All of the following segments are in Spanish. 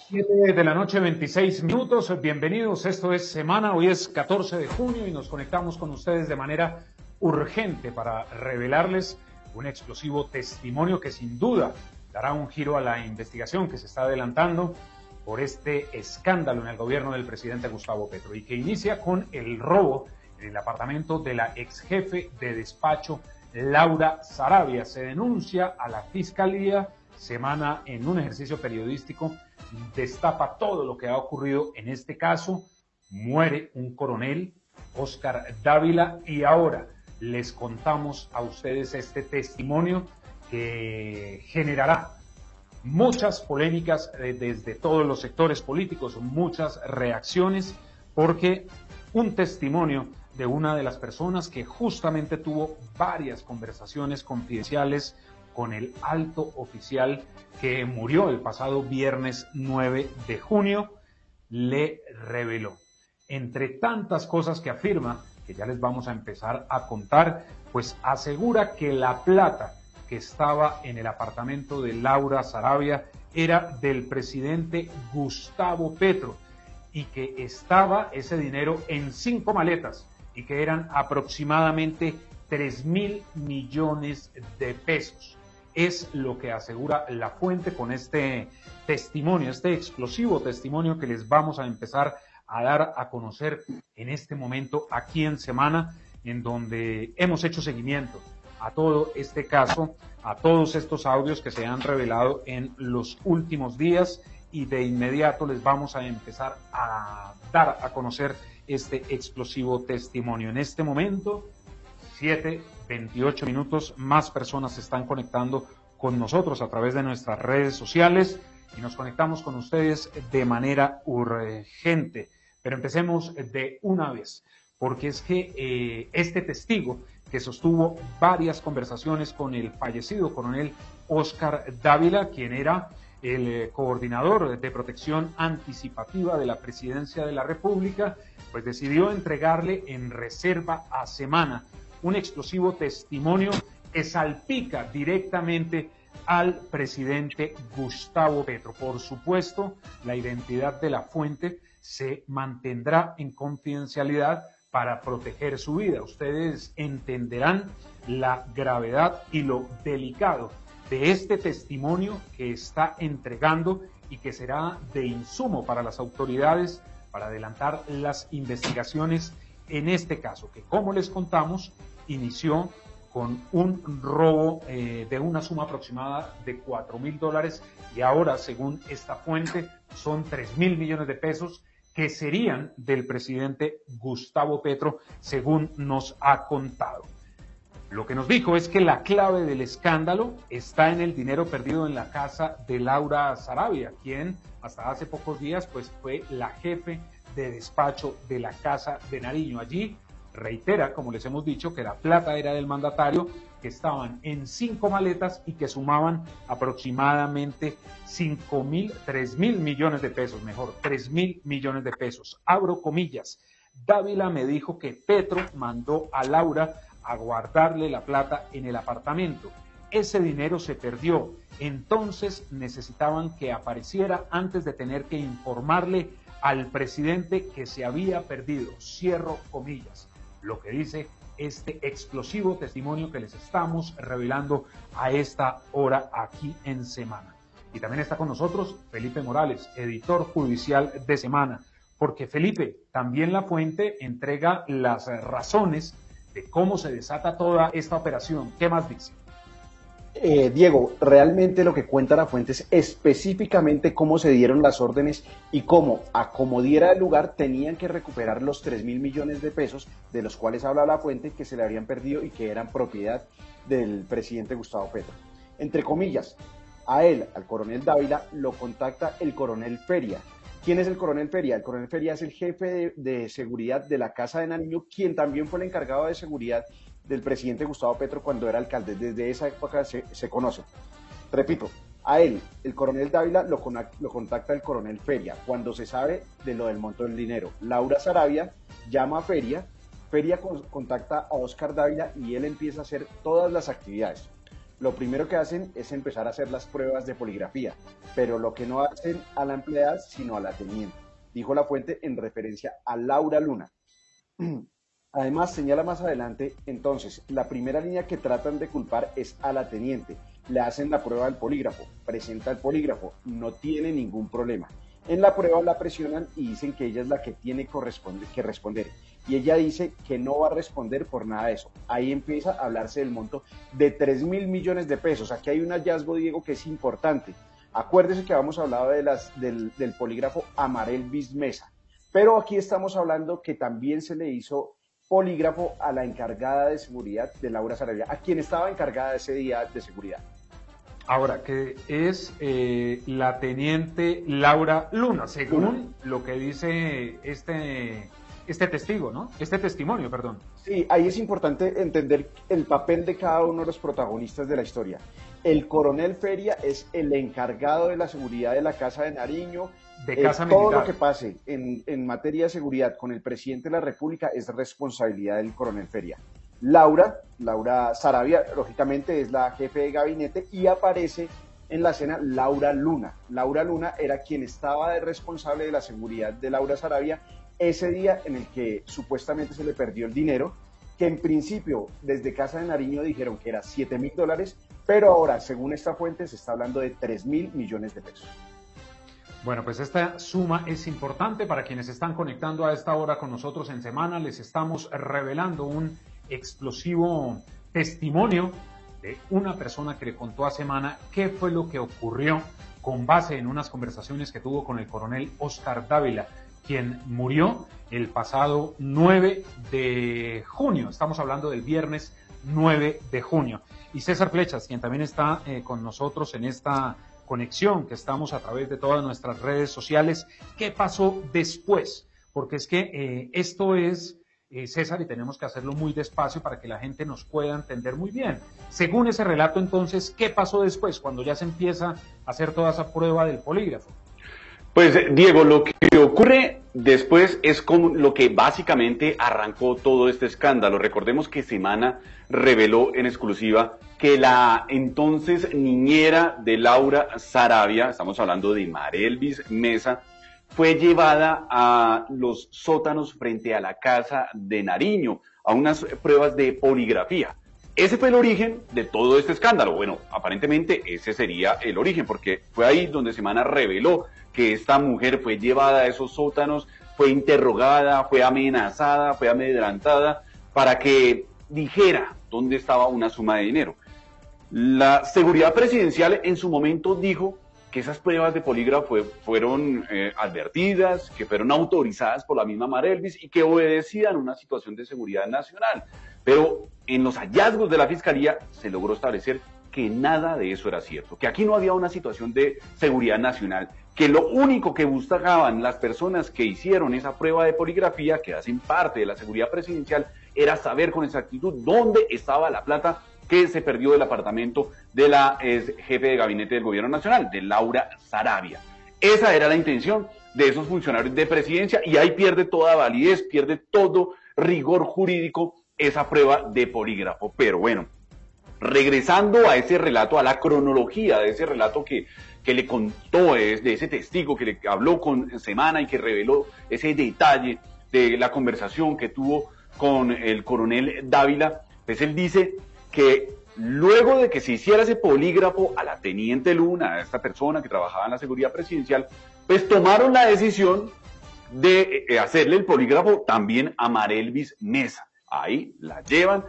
7 de la noche, 26 minutos. Bienvenidos. Esto es Semana. Hoy es 14 de junio y nos conectamos con ustedes de manera urgente para revelarles un explosivo testimonio que sin duda dará un giro a la investigación que se está adelantando por este escándalo en el gobierno del presidente Gustavo Petro y que inicia con el robo en el apartamento de la ex jefe de despacho Laura Sarabia. Se denuncia a la Fiscalía. Semana, en un ejercicio periodístico, destapa todo lo que ha ocurrido en este caso. Muere un coronel, Óscar Dávila, y ahora les contamos a ustedes este testimonio que generará muchas polémicas desde todos los sectores políticos, muchas reacciones, porque un testimonio de una de las personas que justamente tuvo varias conversaciones confidenciales con el alto oficial que murió el pasado viernes 9 de junio, le reveló. Entre tantas cosas que afirma, que ya les vamos a empezar a contar, pues asegura que la plata que estaba en el apartamento de Laura Sarabia era del presidente Gustavo Petro y que estaba ese dinero en 5 maletas y que eran aproximadamente 3.000 millones de pesos. Es lo que asegura la fuente con este testimonio, este explosivo testimonio que les vamos a empezar a dar a conocer en este momento aquí en Semana, en donde hemos hecho seguimiento a todo este caso, a todos estos audios que se han revelado en los últimos días, y de inmediato les vamos a empezar a dar a conocer este explosivo testimonio. En este momento, 7:28 minutos, más personas se están conectando con nosotros a través de nuestras redes sociales y nos conectamos con ustedes de manera urgente. Pero empecemos de una vez, porque es que este testigo que sostuvo varias conversaciones con el fallecido coronel Óscar Dávila, quien era el coordinador de protección anticipativa de la Presidencia de la República, pues decidió entregarle en reserva a Semana un explosivo testimonio que salpica directamente al presidente Gustavo Petro. Por supuesto, la identidad de la fuente se mantendrá en confidencialidad para proteger su vida. Ustedes entenderán la gravedad y lo delicado de este testimonio que está entregando y que será de insumo para las autoridades para adelantar las investigaciones en este caso, que como les contamos, inició con un robo de una suma aproximada de $4.000 y ahora, según esta fuente, son 3.000 millones de pesos que serían del presidente Gustavo Petro, según nos ha contado. Lo que nos dijo es que la clave del escándalo está en el dinero perdido en la casa de Laura Sarabia, quien hasta hace pocos días pues fue la jefe de despacho de la Casa de Nariño. Allí reitera, como les hemos dicho, que la plata era del mandatario, que estaban en 5 maletas y que sumaban aproximadamente 3.000 millones de pesos, mejor, 3.000 millones de pesos. Abro comillas. Dávila me dijo que Petro mandó a Laura a guardarle la plata en el apartamento. Ese dinero se perdió, entonces necesitaban que apareciera antes de tener que informarle al presidente que se había perdido. Cierro comillas. Lo que dice este explosivo testimonio que les estamos revelando a esta hora aquí en Semana. Y también está con nosotros Felipe Morales, editor judicial de Semana, porque Felipe, también la fuente entrega las razones de cómo se desata toda esta operación. ¿Qué más dice? Diego, realmente lo que cuenta la fuente es específicamente cómo se dieron las órdenes y cómo, a como diera el lugar, tenían que recuperar los 3.000 millones de pesos de los cuales habla la fuente, que se le habrían perdido y que eran propiedad del presidente Gustavo Petro. Entre comillas, a él, al coronel Dávila, lo contacta el coronel Feria. ¿Quién es el coronel Feria? El coronel Feria es el jefe de seguridad de la Casa de Nariño, quien también fue el encargado de seguridad del presidente Gustavo Petro cuando era alcalde. Desde esa época se conoce. Repito, a él, el coronel Dávila, lo contacta el coronel Feria. Cuando se sabe de lo del monto del dinero, Laura Sarabia llama a Feria contacta a Óscar Dávila y él empieza a hacer todas las actividades. lo primero que hacen es empezar a hacer las pruebas de poligrafía, pero lo que no hacen a la empleada, sino a la teniente, dijo la fuente en referencia a Laura Luna. Además, señala más adelante, entonces, la primera línea que tratan de culpar es a la teniente. Le hacen la prueba del polígrafo, presenta el polígrafo, no tiene ningún problema. En la prueba la presionan y dicen que ella es la que tiene que responder. Y ella dice que no va a responder por nada de eso. Ahí empieza a hablarse del monto de 3.000 millones de pesos. Aquí hay un hallazgo, Diego, que es importante. Acuérdese que habíamos hablado del polígrafo Amarelvis Mesa. Pero aquí estamos hablando que también se le hizo polígrafo a la encargada de seguridad de Laura Sarabia, a quien estaba encargada ese día de seguridad. Ahora, que es la teniente Laura Luna, según lo que dice este testigo, ¿no? Este testimonio, perdón. Sí, ahí es importante entender el papel de cada uno de los protagonistas de la historia. El coronel Feria es el encargado de la seguridad de la Casa de Nariño. De Casa Todo Militar. lo que pase en materia de seguridad con el presidente de la República es responsabilidad del coronel Feria. Laura Sarabia, lógicamente, es la jefe de gabinete y aparece en la escena Laura Luna. Laura Luna era quien estaba de responsable de la seguridad de Laura Sarabia ese día en el que supuestamente se le perdió el dinero, que en principio desde Casa de Nariño dijeron que era $7.000, pero ahora, según esta fuente, se está hablando de 3.000 millones de pesos. Bueno, pues esta suma es importante para quienes están conectando a esta hora con nosotros en Semana. Les estamos revelando un explosivo testimonio de una persona que le contó a Semana qué fue lo que ocurrió con base en unas conversaciones que tuvo con el coronel Oscar Dávila, quien murió el pasado 9 de junio. Estamos hablando del viernes 9 de junio. Y César Flechas, quien también está con nosotros en esta conexión que estamos a través de todas nuestras redes sociales. ¿Qué pasó después? Porque es que esto es, César, y tenemos que hacerlo muy despacio para que la gente nos pueda entender muy bien. Según ese relato, entonces, ¿qué pasó después cuando ya se empieza a hacer toda esa prueba del polígrafo? Pues, Diego, lo que ocurre después es como lo que básicamente arrancó todo este escándalo. Recordemos que Semana reveló en exclusiva que la entonces niñera de Laura Sarabia, estamos hablando de Marelvis Mesa, fue llevada a los sótanos frente a la Casa de Nariño, a unas pruebas de poligrafía. Ese fue el origen de todo este escándalo. Bueno, aparentemente ese sería el origen, porque fue ahí donde Semana reveló que esta mujer fue llevada a esos sótanos, fue interrogada, fue amenazada, fue amedrentada, para que dijera dónde estaba una suma de dinero. La seguridad presidencial en su momento dijo que esas pruebas de polígrafo fueron advertidas, que fueron autorizadas por la misma Marelvis y que obedecían una situación de seguridad nacional. Pero en los hallazgos de la Fiscalía se logró establecer que nada de eso era cierto, que aquí no había una situación de seguridad nacional, que lo único que buscaban las personas que hicieron esa prueba de poligrafía, que hacen parte de la seguridad presidencial, era saber con exactitud dónde estaba la plata que se perdió del apartamento de la jefe de gabinete del gobierno nacional, de Laura Sarabia. Esa era la intención de esos funcionarios de presidencia y ahí pierde toda validez, pierde todo rigor jurídico esa prueba de polígrafo. Pero bueno, regresando a ese relato, a la cronología de ese relato que le contó, de ese testigo que le habló con Semana y que reveló ese detalle de la conversación que tuvo con el coronel Dávila, pues él dice que luego de que se hiciera ese polígrafo a la teniente Luna, a esta persona que trabajaba en la seguridad presidencial, pues tomaron la decisión de hacerle el polígrafo también a Marelvis Mesa. Ahí la llevan,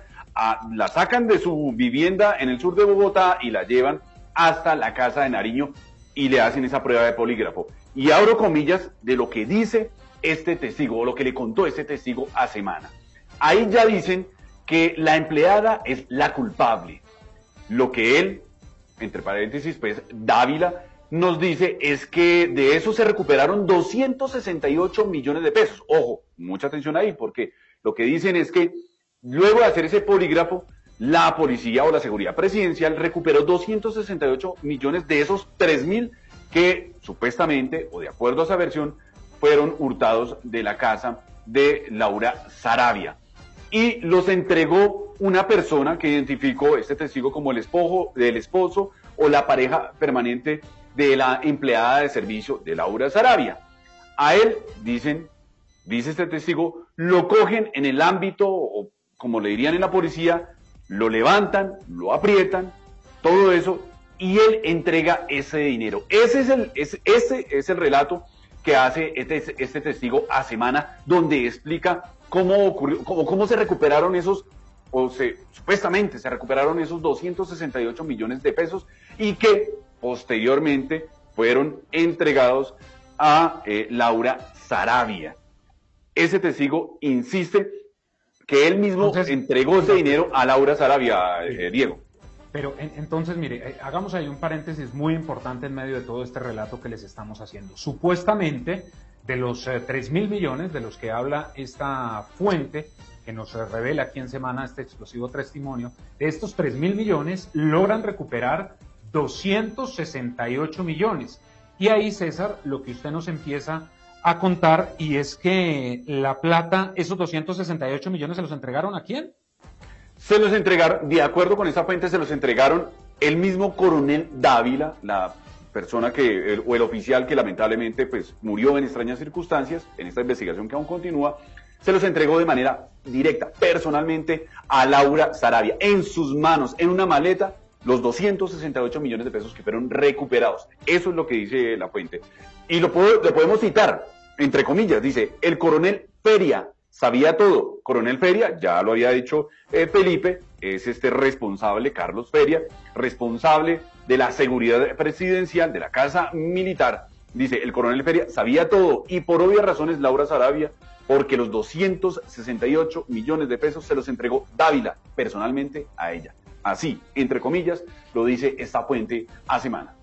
la sacan de su vivienda en el sur de Bogotá y la llevan hasta la Casa de Nariño y le hacen esa prueba de polígrafo. Y abro comillas de lo que dice este testigo, o lo que le contó este testigo a Semana. Ahí ya dicen que la empleada es la culpable. Lo que él, entre paréntesis, pues Dávila, nos dice es que de eso se recuperaron 268 millones de pesos. Ojo, mucha atención ahí, porque lo que dicen es que luego de hacer ese polígrafo, la policía o la seguridad presidencial recuperó 268 millones de esos 3.000 que supuestamente, o de acuerdo a esa versión, fueron hurtados de la casa de Laura Sarabia. y los entregó una persona que identificó este testigo como el esposo o la pareja permanente de la empleada de servicio de Laura Sarabia. A él, dice este testigo, lo cogen en el ámbito, o como le dirían en la policía, lo levantan, lo aprietan, todo eso, y él entrega ese dinero. Ese es el relato que hace este testigo a Semana, donde explica cómo ocurrió, cómo se recuperaron supuestamente se recuperaron esos 268 millones de pesos y que posteriormente fueron entregados a Laura Sarabia. Ese testigo insiste que él mismo entregó ese dinero a Laura Sarabia, Diego. Pero entonces, mire, hagamos ahí un paréntesis muy importante en medio de todo este relato que les estamos haciendo. Supuestamente, de los 3.000 millones de los que habla esta fuente, que nos revela aquí en Semana este explosivo testimonio, de estos 3.000 millones logran recuperar 268 millones. Y ahí, César, lo que usted nos empieza a contar, y es que la plata, esos 268 millones, ¿se los entregaron a quién? Se los entregaron, de acuerdo con esta fuente, se los entregaron el mismo coronel Dávila, la persona o el oficial que lamentablemente pues murió en extrañas circunstancias, en esta investigación que aún continúa, se los entregó de manera directa, personalmente, a Laura Sarabia, en sus manos, en una maleta, los 268 millones de pesos que fueron recuperados. Eso es lo que dice la fuente. Y lo podemos citar, entre comillas, dice, el coronel Feria sabía todo. Coronel Feria, ya lo había dicho Felipe, es responsable, Carlos Feria, responsable de la seguridad presidencial de la Casa Militar. Dice, el coronel Feria sabía todo y por obvias razones Laura Sarabia, porque los 268 millones de pesos se los entregó Dávila personalmente a ella. Así, entre comillas, lo dice esta fuente a Semana.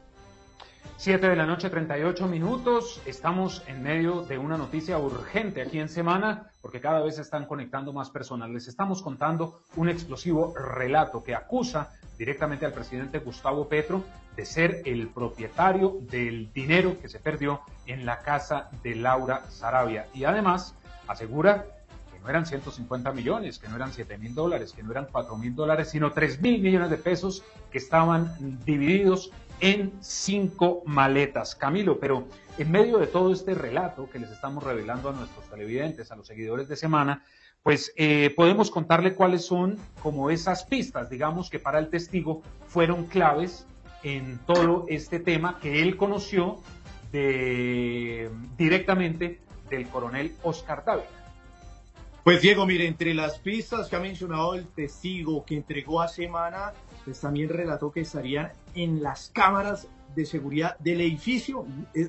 7 de la noche, 38 minutos. Estamos en medio de una noticia urgente aquí en Semana, porque cada vez se están conectando más personas. Les estamos contando un explosivo relato que acusa directamente al presidente Gustavo Petro de ser el propietario del dinero que se perdió en la casa de Laura Sarabia. Y además asegura que no eran 150 millones, que no eran 7.000 dólares, que no eran 4.000 dólares, sino 3.000 millones de pesos que estaban divididos en 5 maletas. Camilo, pero en medio de todo este relato que les estamos revelando a nuestros televidentes, a los seguidores de Semana, pues podemos contarle cuáles son como esas pistas, digamos, que para el testigo fueron claves en todo este tema que él conoció directamente del coronel Oscar Dávila. Pues Diego, mire, entre las pistas que ha mencionado el testigo que entregó a Semana, pues también relató que estarían en las cámaras de seguridad del edificio.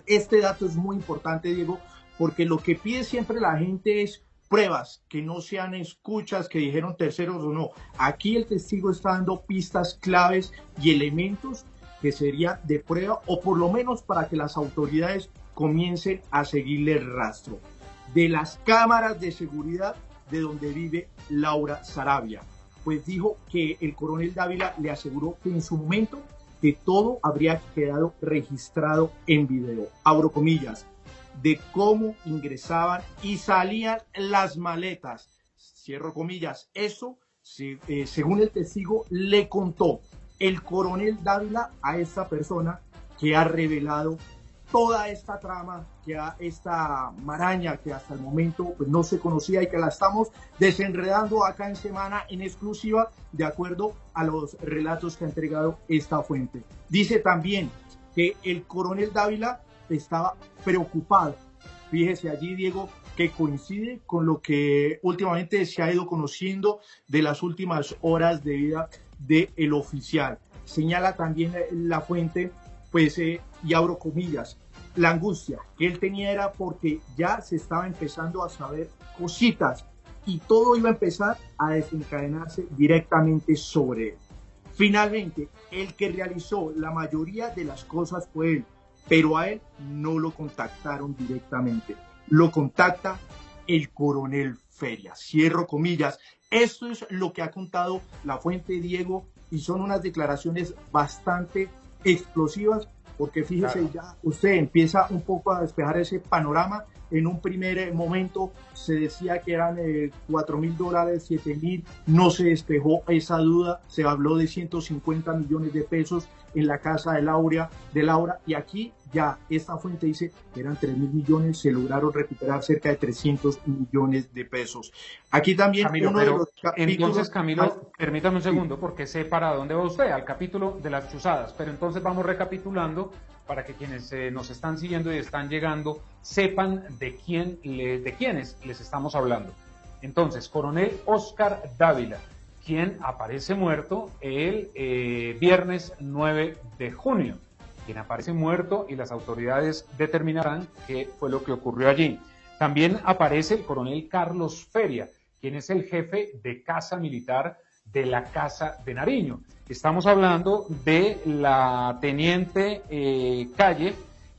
Este dato es muy importante, Diego, porque lo que pide siempre la gente es pruebas, que no sean escuchas que dijeron terceros o no. Aquí el testigo está dando pistas claves y elementos que serían de prueba, o por lo menos para que las autoridades comiencen a seguirle el rastro. De las cámaras de seguridad de donde vive Laura Sarabia, pues dijo que el coronel Dávila le aseguró que en su momento que todo habría quedado registrado en video, abro comillas, de cómo ingresaban y salían las maletas, cierro comillas. Eso, según el testigo, le contó el coronel Dávila a esta persona que ha revelado toda esta trama, esta maraña que hasta el momento pues, no se conocía y que la estamos desenredando acá en Semana en exclusiva de acuerdo a los relatos que ha entregado esta fuente. Dice también que el coronel Dávila estaba preocupado. Fíjese allí, Diego, que coincide con lo que últimamente se ha ido conociendo de las últimas horas de vida del oficial. Señala también la fuente, pues, y abro comillas, la angustia que él tenía era porque ya se estaba empezando a saber cositas y todo iba a empezar a desencadenarse directamente sobre él. Finalmente, el que realizó la mayoría de las cosas fue él, pero a él no lo contactaron directamente. Lo contacta el coronel Feria. Cierro comillas. Esto es lo que ha contado la fuente, Diego, y son unas declaraciones bastante explosivas, porque fíjese, claro, ya usted empieza un poco a despejar ese panorama En un primer momento se decía que eran $4.000, $7.000, no se despejó esa duda, se habló de 150 millones de pesos en la casa de Laura, y aquí ya esta fuente dice que eran 3.000 millones, se lograron recuperar cerca de 300 millones de pesos. Aquí también Camilo, uno de los capítulos... Entonces, Camilo, permítame un segundo, porque sé para dónde va usted, al capítulo de las chuzadas, pero entonces vamos recapitulando para que quienes nos están siguiendo y están llegando sepan de quiénes les estamos hablando. Entonces, coronel Oscar Dávila, quien aparece muerto el viernes 9 de junio, quien aparece muerto y las autoridades determinarán qué fue lo que ocurrió allí. También aparece el coronel Carlos Feria, quien es el jefe de Casa Militar de la Casa de Nariño. Estamos hablando de la teniente Calle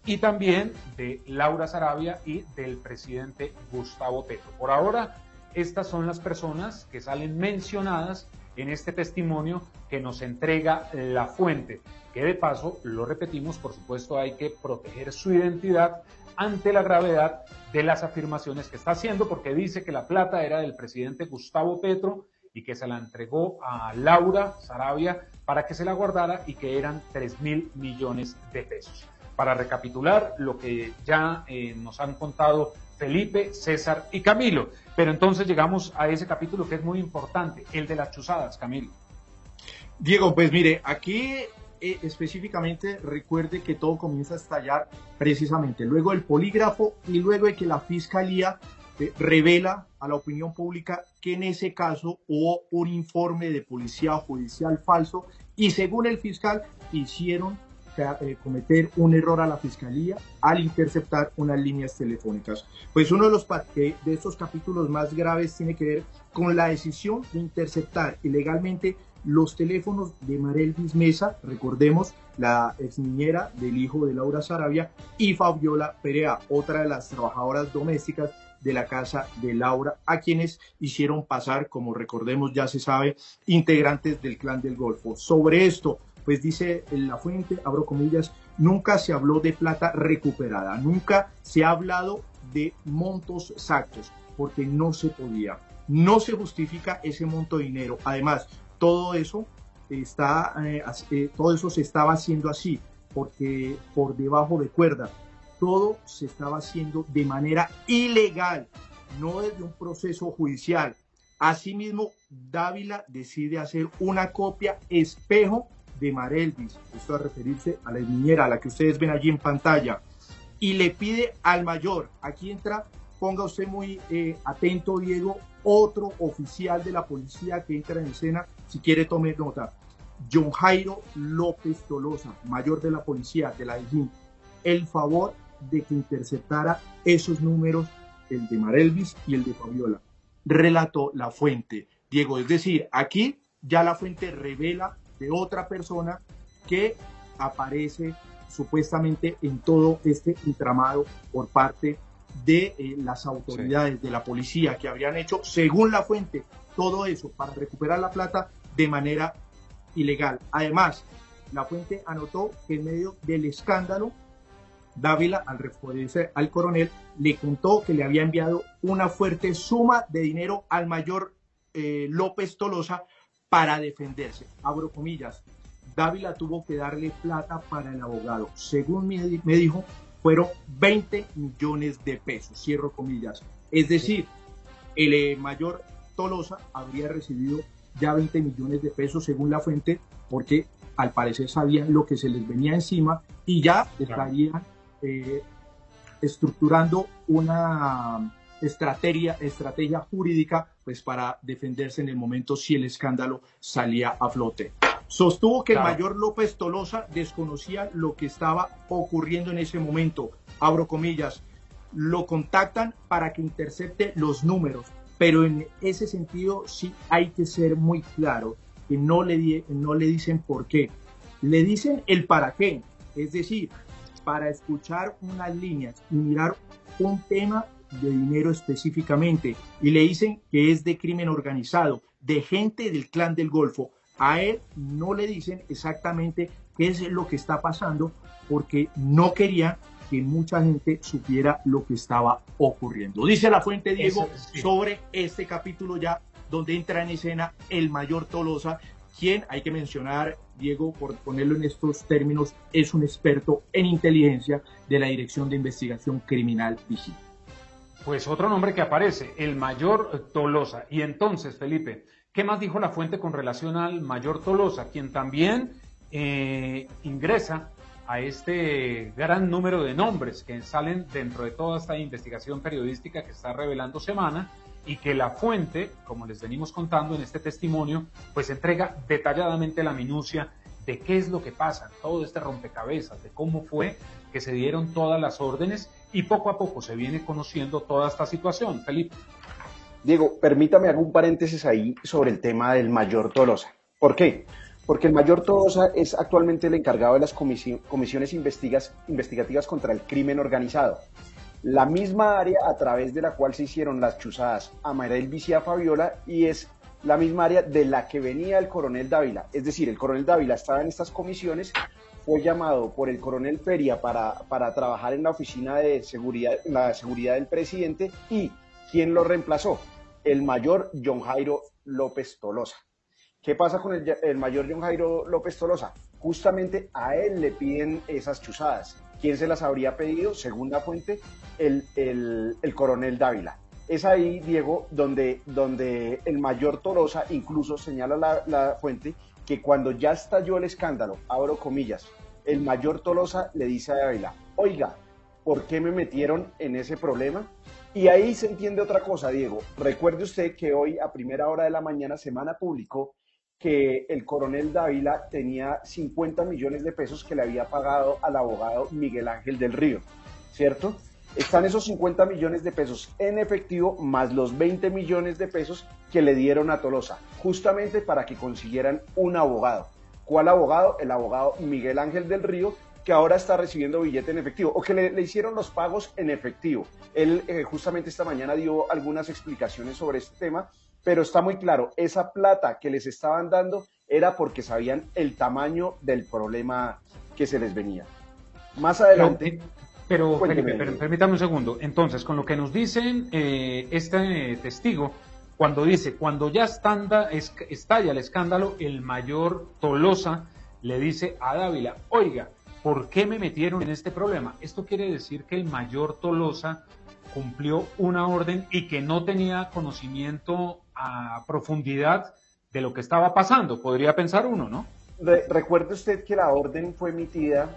y también de Laura Sarabia y del presidente Gustavo Petro. Por ahora, estas son las personas que salen mencionadas en este testimonio que nos entrega la fuente, que de paso, lo repetimos, por supuesto hay que proteger su identidad ante la gravedad de las afirmaciones que está haciendo, porque dice que la plata era del presidente Gustavo Petro y que se la entregó a Laura Sarabia para que se la guardara y que eran 3.000 millones de pesos. Para recapitular lo que ya nos han contado Felipe, César y Camilo. Pero entonces llegamos a ese capítulo que es muy importante, el de las chuzadas, Camilo. Diego, pues mire, aquí específicamente recuerde que todo comienza a estallar precisamente luego del polígrafo y luego de que la fiscalía revela a la opinión pública que en ese caso hubo un informe de policía judicial falso y según el fiscal hicieron cometer un error a la fiscalía al interceptar unas líneas telefónicas. Pues uno de estos capítulos más graves tiene que ver con la decisión de interceptar ilegalmente los teléfonos de Marelvis Mesa, recordemos, la ex niñera del hijo de Laura Sarabia, y Fabiola Perea, otra de las trabajadoras domésticas de la casa de Laura, a quienes hicieron pasar, como recordemos, ya se sabe, integrantes del Clan del Golfo. Sobre esto, pues dice la fuente, abro comillas, nunca se habló de plata recuperada, nunca se ha hablado de montos exactos, porque no se podía, no se justifica ese monto de dinero. Además, todo eso se estaba haciendo así, porque por debajo de cuerda, todo se estaba haciendo de manera ilegal, no desde un proceso judicial. Asimismo, Dávila decide hacer una copia espejo de Marelvis, esto a referirse a la niñera, a la que ustedes ven allí en pantalla, y le pide al mayor, aquí entra, ponga usted muy atento, Diego, otro oficial de la policía que entra en escena, si quiere tome nota, John Jairo López Tolosa, mayor de la policía de la DIJÍN, el favor de que interceptara esos números, el de Marelvis y el de Fabiola. Relató la fuente, Diego, es decir, aquí ya la fuente revela de otra persona que aparece supuestamente en todo este entramado por parte de las autoridades de la policía que habrían hecho, según la fuente, todo eso para recuperar la plata de manera ilegal. Además, la fuente anotó que en medio del escándalo, Dávila, al referirse al coronel, le contó que le había enviado una fuerte suma de dinero al mayor López Tolosa para defenderse. Abro comillas, Dávila tuvo que darle plata para el abogado. Según me dijo, fueron 20 millones de pesos. Cierro comillas. Es decir, el mayor Tolosa habría recibido ya 20 millones de pesos según la fuente, porque al parecer sabían lo que se les venía encima y ya estarían estructurando una estrategia jurídica pues para defenderse en el momento si el escándalo salía a flote. Sostuvo que el mayor López Tolosa desconocía lo que estaba ocurriendo en ese momento. Abro comillas, lo contactan para que intercepte los números, pero en ese sentido sí hay que ser muy claro, que no le dicen por qué, le dicen el para qué, es decir, para escuchar unas líneas y mirar un tema de dinero específicamente, y le dicen que es de crimen organizado, de gente del Clan del Golfo. A él no le dicen exactamente qué es lo que está pasando, porque no querían que mucha gente supiera lo que estaba ocurriendo. Dice la fuente, Diego, Sí. sobre este capítulo ya, donde entra en escena el mayor Tolosa, quien, hay que mencionar, Diego, por ponerlo en estos términos, es un experto en inteligencia de la Dirección de Investigación Criminal Vigil. Pues otro nombre que aparece, el mayor Tolosa. Y entonces, Felipe, ¿qué más dijo la fuente con relación al mayor Tolosa, quien también ingresa a este gran número de nombres que salen dentro de toda esta investigación periodística que está revelando Semana, y que la fuente, como les venimos contando en este testimonio, pues entrega detalladamente la minucia de qué es lo que pasa, todo este rompecabezas, de cómo fue que se dieron todas las órdenes, y poco a poco se viene conociendo toda esta situación. Felipe. Diego, permítame hacer un paréntesis ahí sobre el tema del mayor Tolosa. ¿Por qué? Porque el mayor Tolosa es actualmente el encargado de las comisiones investigativas contra el crimen organizado. La misma área a través de la cual se hicieron las chuzadas a Mayra Elvis y a Fabiola, y es la misma área de la que venía el coronel Dávila. Es decir, el coronel Dávila estaba en estas comisiones, fue llamado por el coronel Feria para trabajar en la oficina de seguridad, la seguridad del presidente, y ¿quién lo reemplazó? El mayor John Jairo López Tolosa. ¿Qué pasa con el mayor John Jairo López Tolosa? Justamente a él le piden esas chuzadas. ¿Quién se las habría pedido? Segunda fuente, el coronel Dávila. Es ahí, Diego, donde el mayor Tolosa incluso señala la fuente que cuando ya estalló el escándalo, abro comillas, el mayor Tolosa le dice a Dávila, oiga, ¿por qué me metieron en ese problema? Y ahí se entiende otra cosa, Diego. Recuerde usted que hoy a primera hora de la mañana Semana publicó que el coronel Dávila tenía 50 millones de pesos que le había pagado al abogado Miguel Ángel del Río, ¿cierto? Están esos 50 millones de pesos en efectivo más los 20 millones de pesos que le dieron a Tolosa, justamente para que consiguieran un abogado. ¿Cuál abogado? El abogado Miguel Ángel del Río, que ahora está recibiendo billete en efectivo, o que le hicieron los pagos en efectivo. Él justamente esta mañana dio algunas explicaciones sobre este tema, pero está muy claro, esa plata que les estaban dando era porque sabían el tamaño del problema que se les venía. Más adelante... Pero Felipe, permítame un segundo. Entonces, con lo que nos dicen este testigo, cuando dice, cuando ya estalla el escándalo, el mayor Tolosa le dice a Dávila, oiga, ¿por qué me metieron en este problema? Esto quiere decir que el mayor Tolosa cumplió una orden y que no tenía conocimiento a profundidad de lo que estaba pasando, podría pensar uno, ¿no? Recuerde usted que la orden fue emitida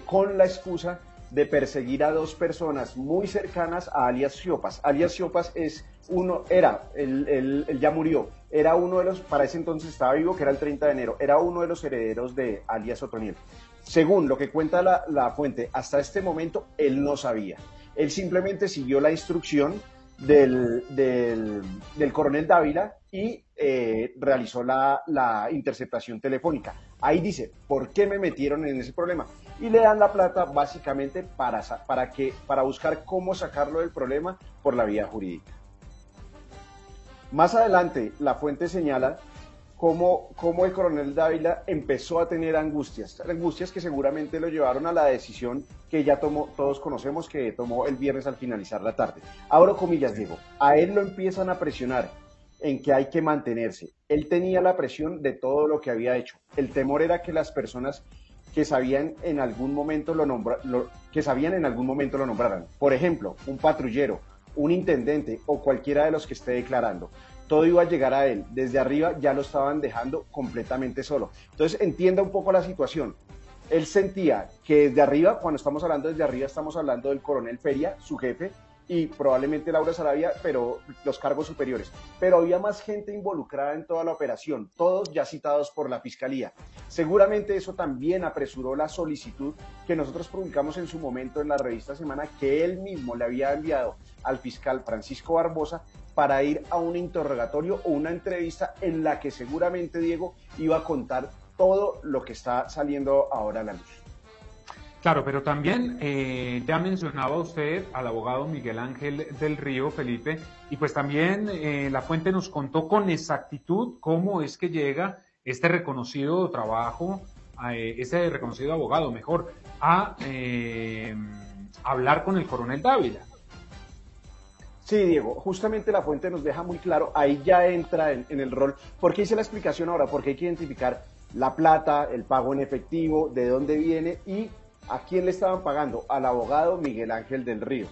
con la excusa de perseguir a dos personas muy cercanas a alias Siopas. Alias Siopas es él ya murió, era uno de los, para ese entonces estaba vivo, que era el 30 de enero, era uno de los herederos de alias Otoniel. Según lo que cuenta la fuente, hasta este momento él no sabía. Él simplemente siguió la instrucción del coronel Dávila y realizó la interceptación telefónica. Ahí dice, ¿por qué me metieron en ese problema? Y le dan la plata básicamente para buscar cómo sacarlo del problema por la vía jurídica. Más adelante, la fuente señala cómo el coronel Dávila empezó a tener angustias que seguramente lo llevaron a la decisión que ya tomó, todos conocemos, que tomó el viernes al finalizar la tarde. Abro comillas, Diego, a él lo empiezan a presionar en que hay que mantenerse. Él tenía la presión de todo lo que había hecho. El temor era que las personas que sabían en algún momento lo nombraran. Por ejemplo, un patrullero, un intendente o cualquiera de los que esté declarando. Todo iba a llegar a él. Desde arriba ya lo estaban dejando completamente solo. Entonces entienda un poco la situación. Él sentía que desde arriba, cuando estamos hablando desde arriba, estamos hablando del coronel Feria, su jefe, y probablemente Laura Sarabia, pero los cargos superiores. Pero había más gente involucrada en toda la operación, todos ya citados por la Fiscalía. Seguramente eso también apresuró la solicitud que nosotros publicamos en su momento en la revista Semana, que él mismo le había enviado al fiscal Francisco Barbosa para ir a un interrogatorio o una entrevista en la que seguramente Diego iba a contar todo lo que está saliendo ahora a la luz. Claro, pero también ya mencionaba usted al abogado Miguel Ángel del Río, Felipe, y pues también la fuente nos contó con exactitud cómo es que llega este reconocido trabajo, este reconocido abogado, mejor, a hablar con el coronel Dávila. Sí, Diego, justamente la fuente nos deja muy claro, ahí ya entra en el rol. ¿Por qué hice la explicación ahora? Porque hay que identificar la plata, el pago en efectivo, de dónde viene y a quién le estaban pagando. Al abogado Miguel Ángel del Río.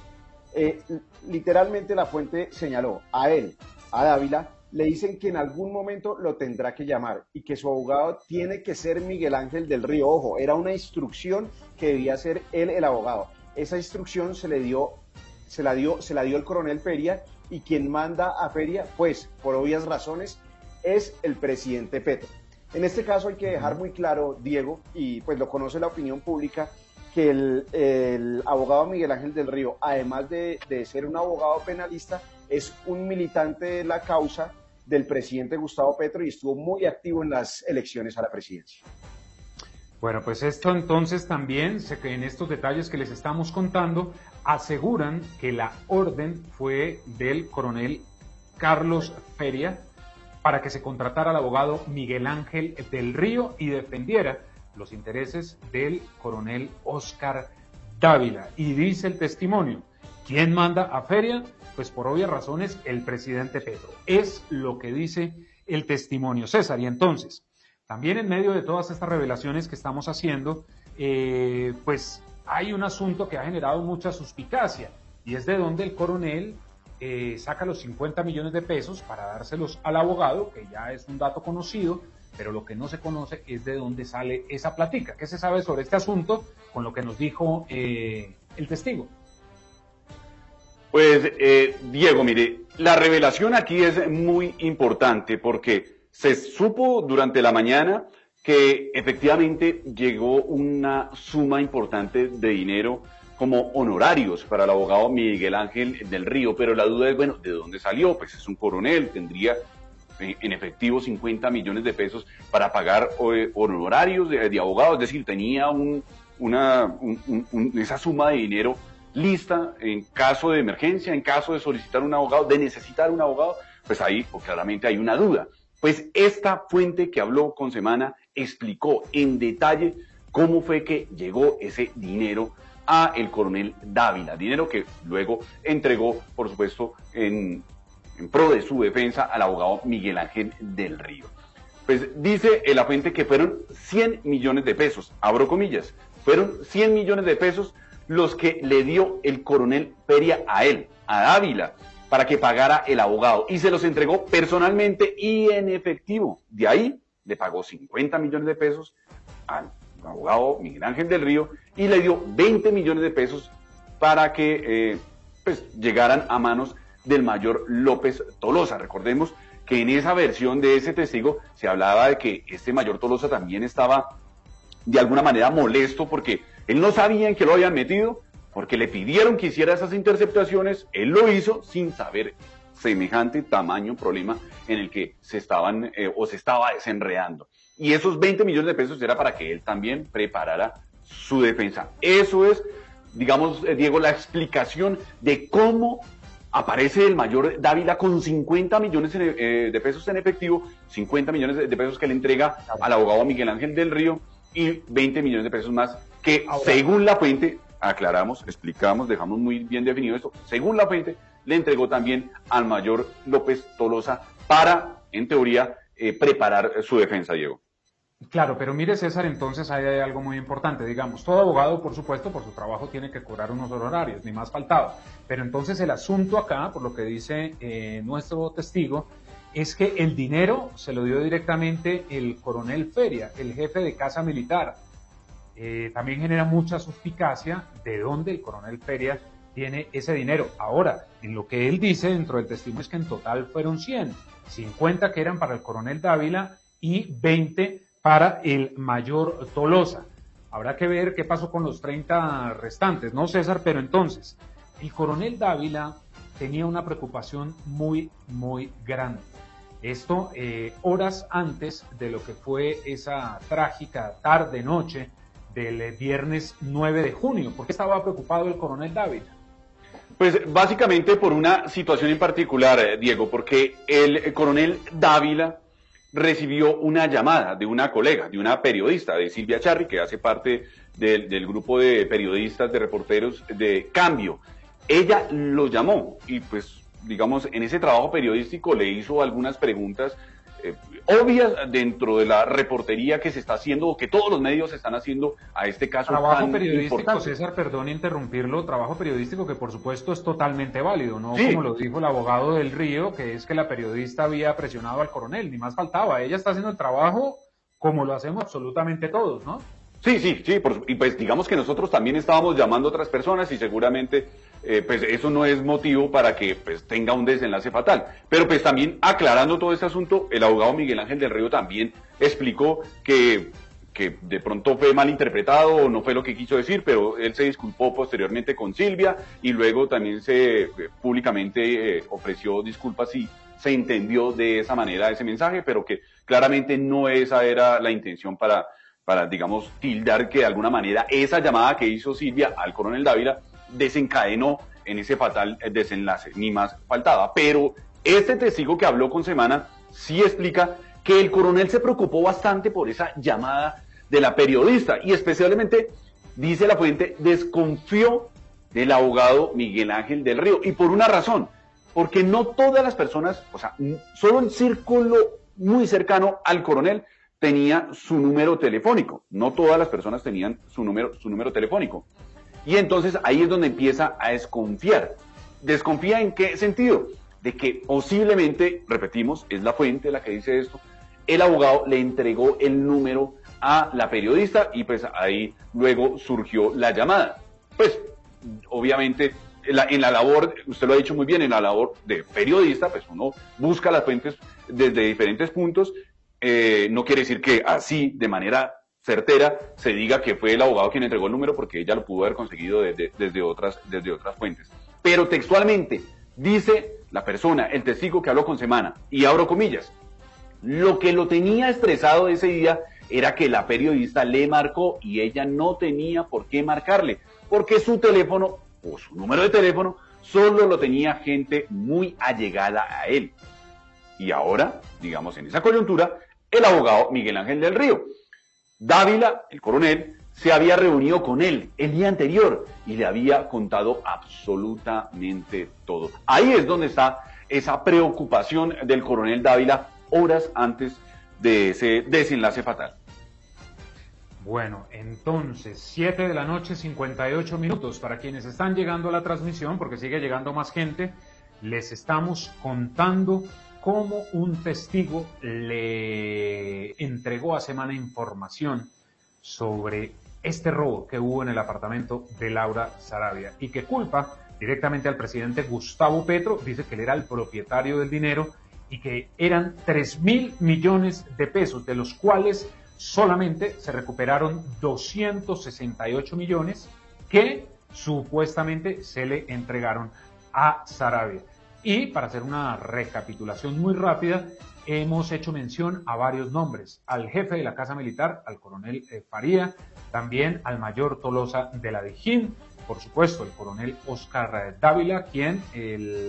Literalmente la fuente señaló a él, a Dávila, le dicen que en algún momento lo tendrá que llamar y que su abogado tiene que ser Miguel Ángel del Río. Ojo, era una instrucción que debía ser él el abogado. Esa instrucción se la dio el coronel Feria, y quien manda a Feria, pues por obvias razones, es el presidente Petro. En este caso hay que dejar muy claro, Diego, y pues lo conoce la opinión pública, que el abogado Miguel Ángel del Río, además de ser un abogado penalista, es un militante de la causa del presidente Gustavo Petro y estuvo muy activo en las elecciones a la presidencia. Bueno, pues esto entonces también, en estos detalles que les estamos contando, aseguran que la orden fue del coronel Carlos Feria para que se contratara al abogado Miguel Ángel del Río y defendiera los intereses del coronel Óscar Dávila. Y dice el testimonio, ¿quién manda a Feria? Pues por obvias razones el presidente Petro. Es lo que dice el testimonio, César. Y entonces, también en medio de todas estas revelaciones que estamos haciendo, pues hay un asunto que ha generado mucha suspicacia, y es de dónde el coronel saca los 50 millones de pesos para dárselos al abogado, que ya es un dato conocido, pero lo que no se conoce es de dónde sale esa platica. ¿Qué se sabe sobre este asunto con lo que nos dijo el testigo? Pues, Diego, mire, la revelación aquí es muy importante porque se supo durante la mañana que efectivamente llegó una suma importante de dinero como honorarios para el abogado Miguel Ángel del Río, pero la duda es, bueno, ¿de dónde salió? Pues es un coronel, tendría en efectivo 50 millones de pesos para pagar honorarios de abogados, es decir, tenía esa suma de dinero lista en caso de emergencia, en caso de solicitar un abogado, de necesitar un abogado, pues ahí claramente hay una duda. Pues esta fuente que habló con Semana explicó en detalle cómo fue que llegó ese dinero a el coronel Dávila, dinero que luego entregó, por supuesto, en pro de su defensa al abogado Miguel Ángel del Río. Pues dice la fuente que fueron 100 millones de pesos, abro comillas, fueron 100 millones de pesos los que le dio el coronel Feria a él, a Dávila, para que pagara el abogado, y se los entregó personalmente y en efectivo. De ahí le pagó 50 millones de pesos al abogado Miguel Ángel del Río y le dio 20 millones de pesos para que pues llegaran a manos del mayor López Tolosa. Recordemos que en esa versión de ese testigo se hablaba de que este mayor Tolosa también estaba de alguna manera molesto porque él no sabía en qué lo habían metido, porque le pidieron que hiciera esas interceptaciones, él lo hizo sin saber semejante tamaño problema en el que se estaba desenredando. Y esos 20 millones de pesos era para que él también preparara su defensa. Eso es, digamos, Diego, la explicación de cómo aparece el mayor Dávila con 50 millones de pesos en efectivo, 50 millones de pesos que le entrega al abogado Miguel Ángel del Río y 20 millones de pesos más que, según la fuente, aclaramos, explicamos, dejamos muy bien definido esto, según la fuente, le entregó también al mayor López Tolosa para, en teoría, preparar su defensa, Diego. Claro, pero mire, César, entonces ahí hay algo muy importante. Digamos, todo abogado, por supuesto, por su trabajo tiene que cobrar unos honorarios, ni más faltaba. Pero entonces el asunto acá, por lo que dice nuestro testigo, es que el dinero se lo dio directamente el coronel Feria, el jefe de Casa Militar. También genera mucha suspicacia de dónde el coronel Feria tiene ese dinero. Ahora, en lo que él dice dentro del testimonio es que en total fueron 100, 50 que eran para el coronel Dávila y 20 para el mayor Tolosa. Habrá que ver qué pasó con los 30 restantes, ¿no, César? Pero entonces, el coronel Dávila tenía una preocupación muy, muy grande. Esto horas antes de lo que fue esa trágica tarde-noche del viernes 9 de junio. ¿Por qué estaba preocupado el coronel Dávila? Pues básicamente por una situación en particular, Diego, porque el coronel Dávila recibió una llamada de una colega, de una periodista, de Silvia Charri, que hace parte del grupo de periodistas, de reporteros de Cambio. Ella lo llamó y pues, digamos, en ese trabajo periodístico le hizo algunas preguntas obvias dentro de la reportería que se está haciendo o que todos los medios están haciendo a este caso. Trabajo periodístico, César, perdón interrumpirlo, trabajo periodístico que por supuesto es totalmente válido, ¿no? Sí. Como lo dijo el abogado del Río, que es que la periodista había presionado al coronel, ni más faltaba, ella está haciendo el trabajo como lo hacemos absolutamente todos, ¿no? Sí, y pues digamos que nosotros también estábamos llamando a otras personas y seguramente pues eso no es motivo para que pues tenga un desenlace fatal. Pero pues también aclarando todo este asunto, el abogado Miguel Ángel del Río también explicó que de pronto fue malinterpretado o no fue lo que quiso decir, pero él se disculpó posteriormente con Silvia y luego también se públicamente ofreció disculpas si se entendió de esa manera ese mensaje, pero que claramente no esa era la intención para digamos, tildar que de alguna manera esa llamada que hizo Silvia al coronel Dávila desencadenó en ese fatal desenlace, ni más faltaba. Pero este testigo que habló con Semana sí explica que el coronel se preocupó bastante por esa llamada de la periodista y especialmente, dice la fuente, desconfió del abogado Miguel Ángel del Río y por una razón, porque no todas las personas, o sea, solo el círculo muy cercano al coronel tenía su número telefónico, no todas las personas tenían su número telefónico. Y entonces ahí es donde empieza a desconfiar. ¿Desconfía en qué sentido? De que posiblemente, repetimos, es la fuente la que dice esto, el abogado le entregó el número a la periodista y pues ahí luego surgió la llamada. Pues obviamente en la labor, usted lo ha dicho muy bien, en la labor de periodista, pues uno busca las fuentes desde diferentes puntos. No quiere decir que así, de manera certera, se diga que fue el abogado quien entregó el número, porque ella lo pudo haber conseguido desde otras fuentes. Pero textualmente, dice la persona, el testigo que habló con Semana, y abro comillas, lo que lo tenía estresado ese día era que la periodista le marcó y ella no tenía por qué marcarle, porque su teléfono o su número de teléfono solo lo tenía gente muy allegada a él. Y ahora, digamos, en esa coyuntura, el abogado Miguel Ángel del Río. Dávila, el coronel, se había reunido con él el día anterior y le había contado absolutamente todo. Ahí es donde está esa preocupación del coronel Dávila horas antes de ese desenlace fatal. Bueno, entonces, 7 de la noche, 58 minutos. Para quienes están llegando a la transmisión, porque sigue llegando más gente, les estamos contando cómo un testigo le entregó a Semana información sobre este robo que hubo en el apartamento de Laura Saravia y que culpa directamente al presidente Gustavo Petro, dice que él era el propietario del dinero y que eran 3.000 millones de pesos, de los cuales solamente se recuperaron 268 millones que supuestamente se le entregaron a Saravia. Y para hacer una recapitulación muy rápida, hemos hecho mención a varios nombres, al jefe de la Casa Militar, al coronel Faría, también al mayor Tolosa de la Dijín, por supuesto el coronel Oscar Dávila, quien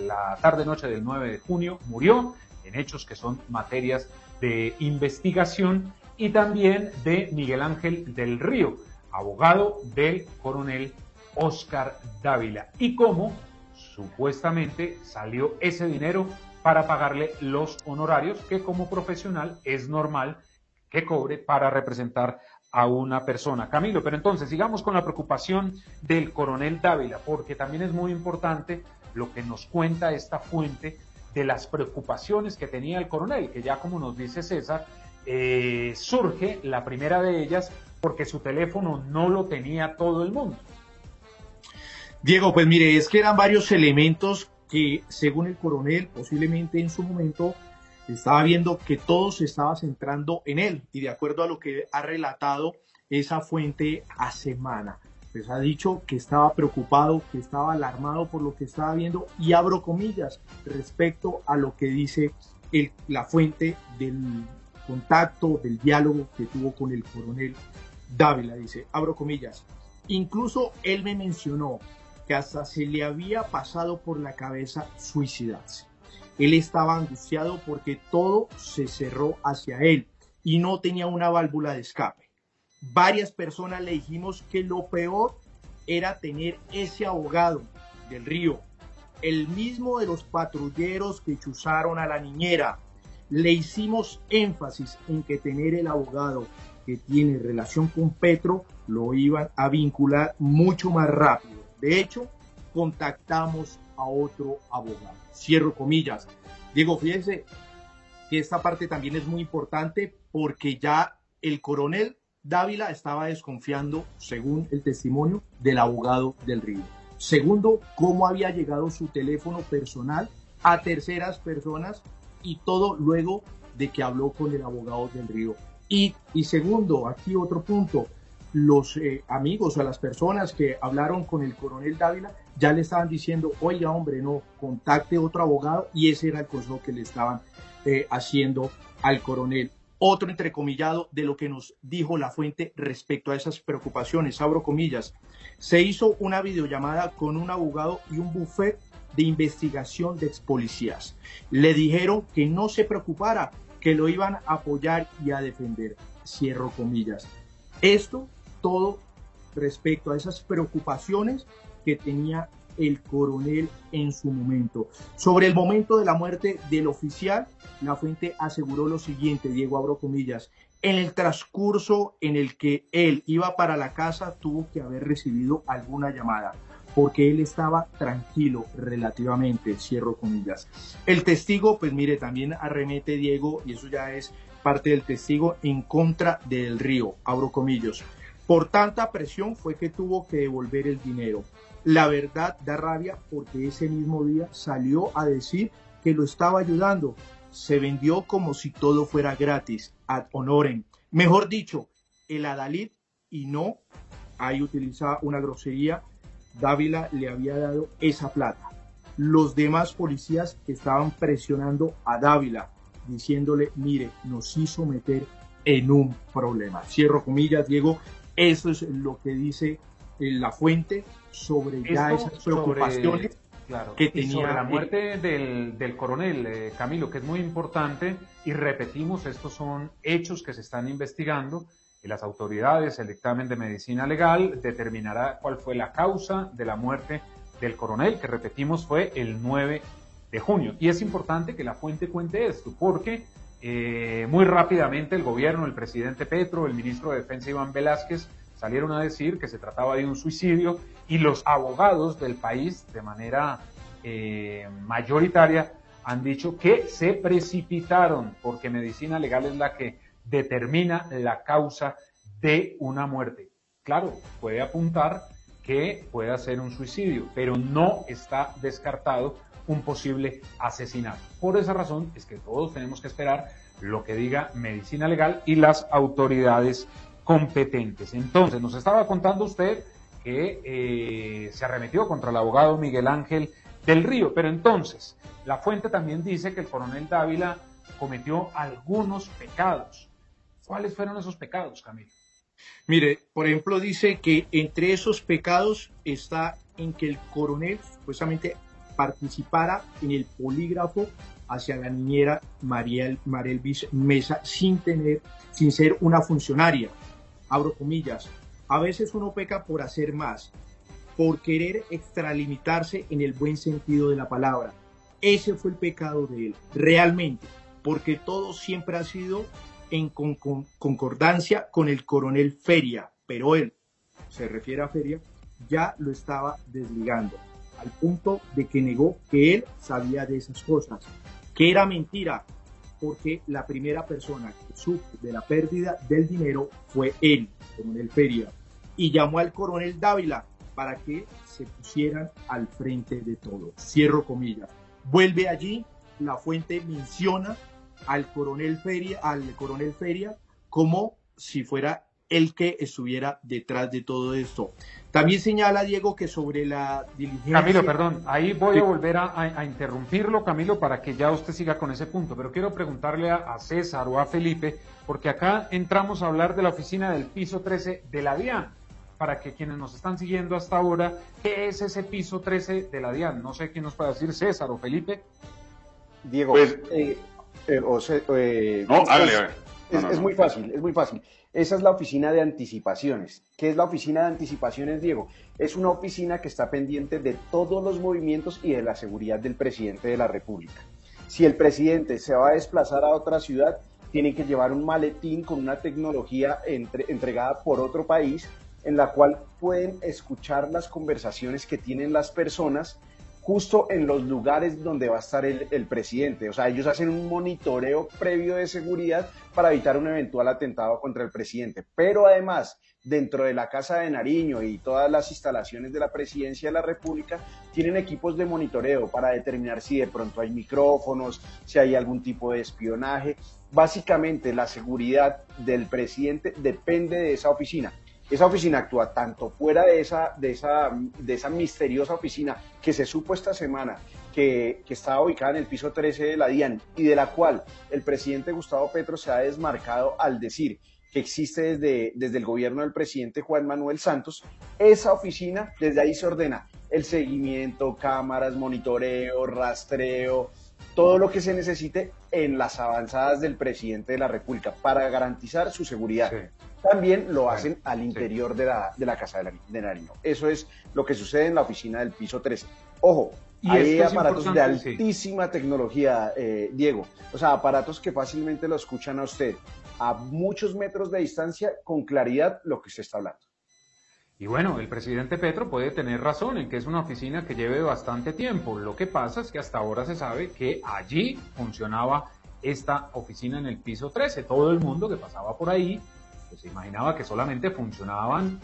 la tarde-noche del 9 de junio murió en hechos que son materias de investigación, y también de Miguel Ángel del Río, abogado del coronel Oscar Dávila, y cómo supuestamente salió ese dinero para pagarle los honorarios que como profesional es normal que cobre para representar a una persona. Camilo, pero entonces sigamos con la preocupación del coronel Dávila, porque también es muy importante lo que nos cuenta esta fuente de las preocupaciones que tenía el coronel, que ya como nos dice César, surge la primera de ellas porque su teléfono no lo tenía todo el mundo. Diego, pues mire, es que eran varios elementos que, según el coronel, posiblemente en su momento estaba viendo que todo se estaba centrando en él, y de acuerdo a lo que ha relatado esa fuente a Semana, pues ha dicho que estaba preocupado, que estaba alarmado por lo que estaba viendo, y abro comillas respecto a lo que dice la fuente del contacto, del diálogo que tuvo con el coronel Dávila. Dice, abro comillas, incluso él me mencionó que hasta se le había pasado por la cabeza suicidarse. Él estaba angustiado porque todo se cerró hacia él y no tenía una válvula de escape. Varias personas le dijimos que lo peor era tener ese abogado del Río, el mismo de los patrulleros que chuzaron a la niñera. Le hicimos énfasis en que tener el abogado que tiene relación con Petro lo iban a vincular mucho más rápido. De hecho, contactamos a otro abogado. Cierro comillas. Diego, fíjense que esta parte también es muy importante porque ya el coronel Dávila estaba desconfiando, según el testimonio, del abogado del Río. Segundo, cómo había llegado su teléfono personal a terceras personas y todo luego de que habló con el abogado del Río. Y segundo, aquí otro punto, los amigos o las personas que hablaron con el coronel Dávila ya le estaban diciendo, oiga hombre, no, contacte otro abogado, y ese era el consejo que le estaban haciendo al coronel. Otro entrecomillado de lo que nos dijo la fuente respecto a esas preocupaciones, abro comillas, se hizo una videollamada con un abogado y un bufet de investigación de expolicías. Le dijeron que no se preocupara, que lo iban a apoyar y a defender, cierro comillas. Esto todo respecto a esas preocupaciones que tenía el coronel en su momento. Sobre el momento de la muerte del oficial, la fuente aseguró lo siguiente, Diego, abro comillas, en el transcurso en el que él iba para la casa tuvo que haber recibido alguna llamada, porque él estaba tranquilo relativamente, cierro comillas. El testigo, pues mire, también arremete, Diego, y eso ya es parte del testigo, en contra del Río, abro comillas. Por tanta presión fue que tuvo que devolver el dinero. La verdad da rabia porque ese mismo día salió a decir que lo estaba ayudando. Se vendió como si todo fuera gratis, ad honorem. Mejor dicho, el adalid, y no, ahí utiliza una grosería, Dávila le había dado esa plata. Los demás policías estaban presionando a Dávila, diciéndole, mire, nos hizo meter en un problema. Cierro comillas, Diego, eso es lo que dice la fuente sobre ya esas preocupaciones que tenía. Y sobre la muerte del coronel, Camilo, que es muy importante, y repetimos, estos son hechos que se están investigando, y las autoridades, el dictamen de medicina legal, determinará cuál fue la causa de la muerte del coronel, que repetimos fue el 9 de junio. Y es importante que la fuente cuente esto, porque muy rápidamente el gobierno, el presidente Petro, el ministro de Defensa Iván Velázquez, salieron a decir que se trataba de un suicidio, y los abogados del país, de manera mayoritaria, han dicho que se precipitaron, porque medicina legal es la que determina la causa de una muerte. Claro, puede apuntar que pueda ser un suicidio, pero no está descartado un posible asesinato. Por esa razón es que todos tenemos que esperar lo que diga medicina legal y las autoridades competentes. Entonces, nos estaba contando usted que se arremetió contra el abogado Miguel Ángel del Río, pero entonces, la fuente también dice que el coronel Dávila cometió algunos pecados. ¿Cuáles fueron esos pecados, Camilo? Mire, por ejemplo, dice que entre esos pecados está en que el coronel supuestamente participara en el polígrafo hacia la niñera Marelvis Mesa sin ser una funcionaria. Abro comillas. A veces uno peca por hacer más, por querer extralimitarse en el buen sentido de la palabra. Ese fue el pecado de él, realmente, porque todo siempre ha sido en concordancia con el coronel Feria, pero él, se refiere a Feria, ya lo estaba desligando, al punto de que negó que él sabía de esas cosas, que era mentira, porque la primera persona que supo de la pérdida del dinero fue él, coronel Feria, y llamó al coronel Dávila para que se pusieran al frente de todo. Cierro comillas. Vuelve allí, la fuente menciona al coronel Feria como si fuera el que estuviera detrás de todo esto. También señala, Diego, que sobre la diligencia... Camilo, perdón, ahí voy a volver a interrumpirlo, Camilo, para que ya usted siga con ese punto, pero quiero preguntarle a César o a Felipe, porque acá entramos a hablar de la oficina del piso 13 de la DIAN, para que quienes nos están siguiendo hasta ahora, ¿qué es ese piso 13 de la DIAN? No sé quién nos puede decir, César o Felipe. Diego, Pues, no, hágale, a ver. Es muy fácil, es muy fácil. Esa es la oficina de anticipaciones. ¿Qué es la oficina de anticipaciones, Diego? Es una oficina que está pendiente de todos los movimientos y de la seguridad del presidente de la República. Si el presidente se va a desplazar a otra ciudad, tienen que llevar un maletín con una tecnología entregada por otro país en la cual pueden escuchar las conversaciones que tienen las personas justo en los lugares donde va a estar el presidente. O sea, ellos hacen un monitoreo previo de seguridad para evitar un eventual atentado contra el presidente. Pero además, dentro de la Casa de Nariño y todas las instalaciones de la Presidencia de la República, tienen equipos de monitoreo para determinar si de pronto hay micrófonos, si hay algún tipo de espionaje. Básicamente, la seguridad del presidente depende de esa oficina. Esa oficina actúa tanto fuera de esa misteriosa oficina que se supo esta semana que estaba ubicada en el piso 13 de la DIAN y de la cual el presidente Gustavo Petro se ha desmarcado al decir que existe desde el gobierno del presidente Juan Manuel Santos. Esa oficina, desde ahí se ordena el seguimiento, cámaras, monitoreo, rastreo, todo lo que se necesite en las avanzadas del presidente de la República para garantizar su seguridad. Sí. También lo hacen al interior de la Casa de Nariño. Eso es lo que sucede en la oficina del piso 13. Ojo, hay aparatos de altísima tecnología, Diego. O sea, aparatos que fácilmente lo escuchan a usted a muchos metros de distancia con claridad lo que usted está hablando. Y bueno, el presidente Petro puede tener razón en que es una oficina que lleve bastante tiempo. Lo que pasa es que hasta ahora se sabe que allí funcionaba esta oficina en el piso 13. Todo el mundo que pasaba por ahí pues se imaginaba que solamente funcionaban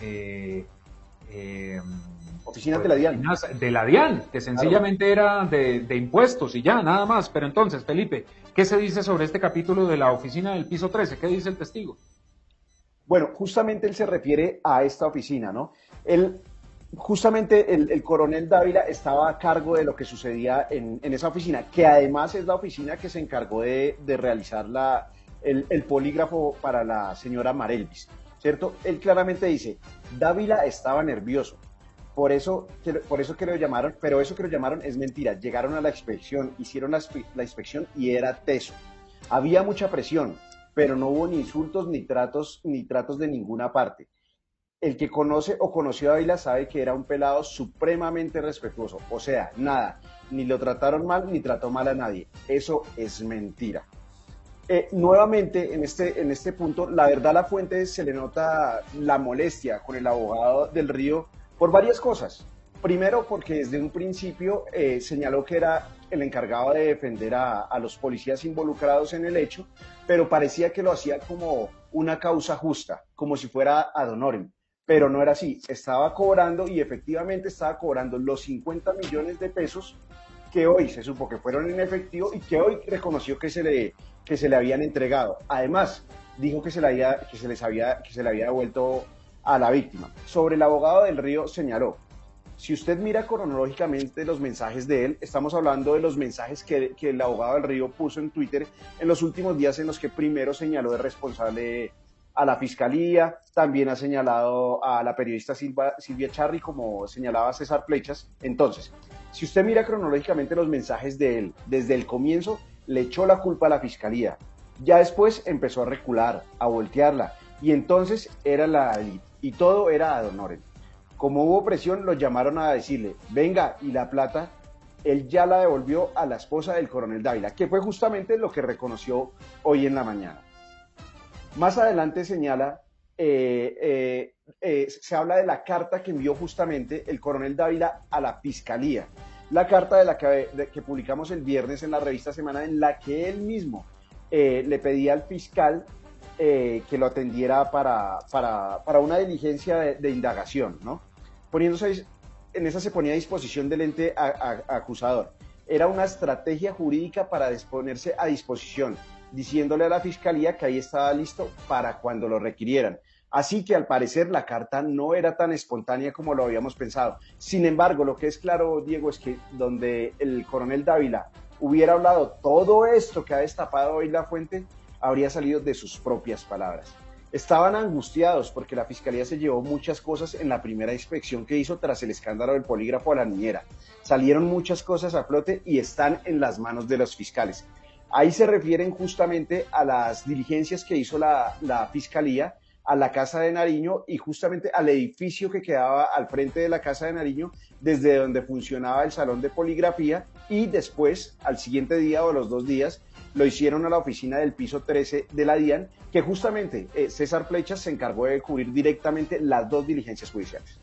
oficinas de la DIAN. De la DIAN, que sencillamente era de impuestos y ya, nada más. Pero entonces, Felipe, ¿qué se dice sobre este capítulo de la oficina del piso 13? ¿Qué dice el testigo? Bueno, justamente él se refiere a esta oficina, ¿no? Justamente el coronel Dávila estaba a cargo de lo que sucedía en esa oficina, que además es la oficina que se encargó de realizar el polígrafo para la señora Marelvis, ¿cierto? Él claramente dice, Dávila estaba nervioso, por eso que lo llamaron, pero eso que lo llamaron es mentira. Llegaron a la inspección, hicieron la inspección y era teso. Había mucha presión, pero no hubo ni insultos ni tratos de ninguna parte. El que conoce o conoció a Dávila sabe que era un pelado supremamente respetuoso. O sea, nada, ni lo trataron mal ni trató mal a nadie. Eso es mentira. Nuevamente, en este punto, la verdad a la fuente se le nota la molestia con el abogado del Río por varias cosas. Primero, porque desde un principio señaló que era el encargado de defender a los policías involucrados en el hecho, pero parecía que lo hacía como una causa justa, como si fuera ad honorem. Pero no era así, estaba cobrando y efectivamente estaba cobrando los 50 millones de pesos que hoy se supo que fueron en efectivo y que hoy reconoció que se le habían entregado. Además, dijo que se le había devuelto a la víctima. Sobre el abogado del Río señaló, si usted mira cronológicamente los mensajes de él, estamos hablando de los mensajes que el abogado del Río puso en Twitter en los últimos días en los que primero señaló de responsable a la Fiscalía, también ha señalado a la periodista Silvia Charri, como señalaba César Flechas. Entonces, si usted mira cronológicamente los mensajes de él, desde el comienzo le echó la culpa a la Fiscalía, ya después empezó a recular, a voltearla, y entonces era la élite, y todo era ad honorem. Como hubo presión, los llamaron a decirle, venga, y la plata, él ya la devolvió a la esposa del coronel Dávila, que fue justamente lo que reconoció hoy en la mañana. Más adelante señala, se habla de la carta que envió justamente el coronel Dávila a la Fiscalía. La carta que publicamos el viernes en la revista Semana, en la que él mismo le pedía al fiscal que lo atendiera para una diligencia de indagación, ¿no? En esa se ponía a disposición del ente acusador. Era una estrategia jurídica para ponerse a disposición, diciéndole a la Fiscalía que ahí estaba listo para cuando lo requirieran. Así que al parecer la carta no era tan espontánea como lo habíamos pensado. Sin embargo, lo que es claro, Diego, es que donde el coronel Dávila hubiera hablado todo esto que ha destapado hoy la fuente, habría salido de sus propias palabras. Estaban angustiados porque la fiscalía se llevó muchas cosas en la primera inspección que hizo tras el escándalo del polígrafo a la niñera. Salieron muchas cosas a flote y están en las manos de los fiscales. Ahí se refieren justamente a las diligencias que hizo la fiscalía a la Casa de Nariño y justamente al edificio que quedaba al frente de la Casa de Nariño, desde donde funcionaba el salón de poligrafía, y después, al siguiente día o los 2 días, lo hicieron a la oficina del piso 13 de la DIAN, que justamente César Flechas se encargó de cubrir directamente las 2 diligencias judiciales.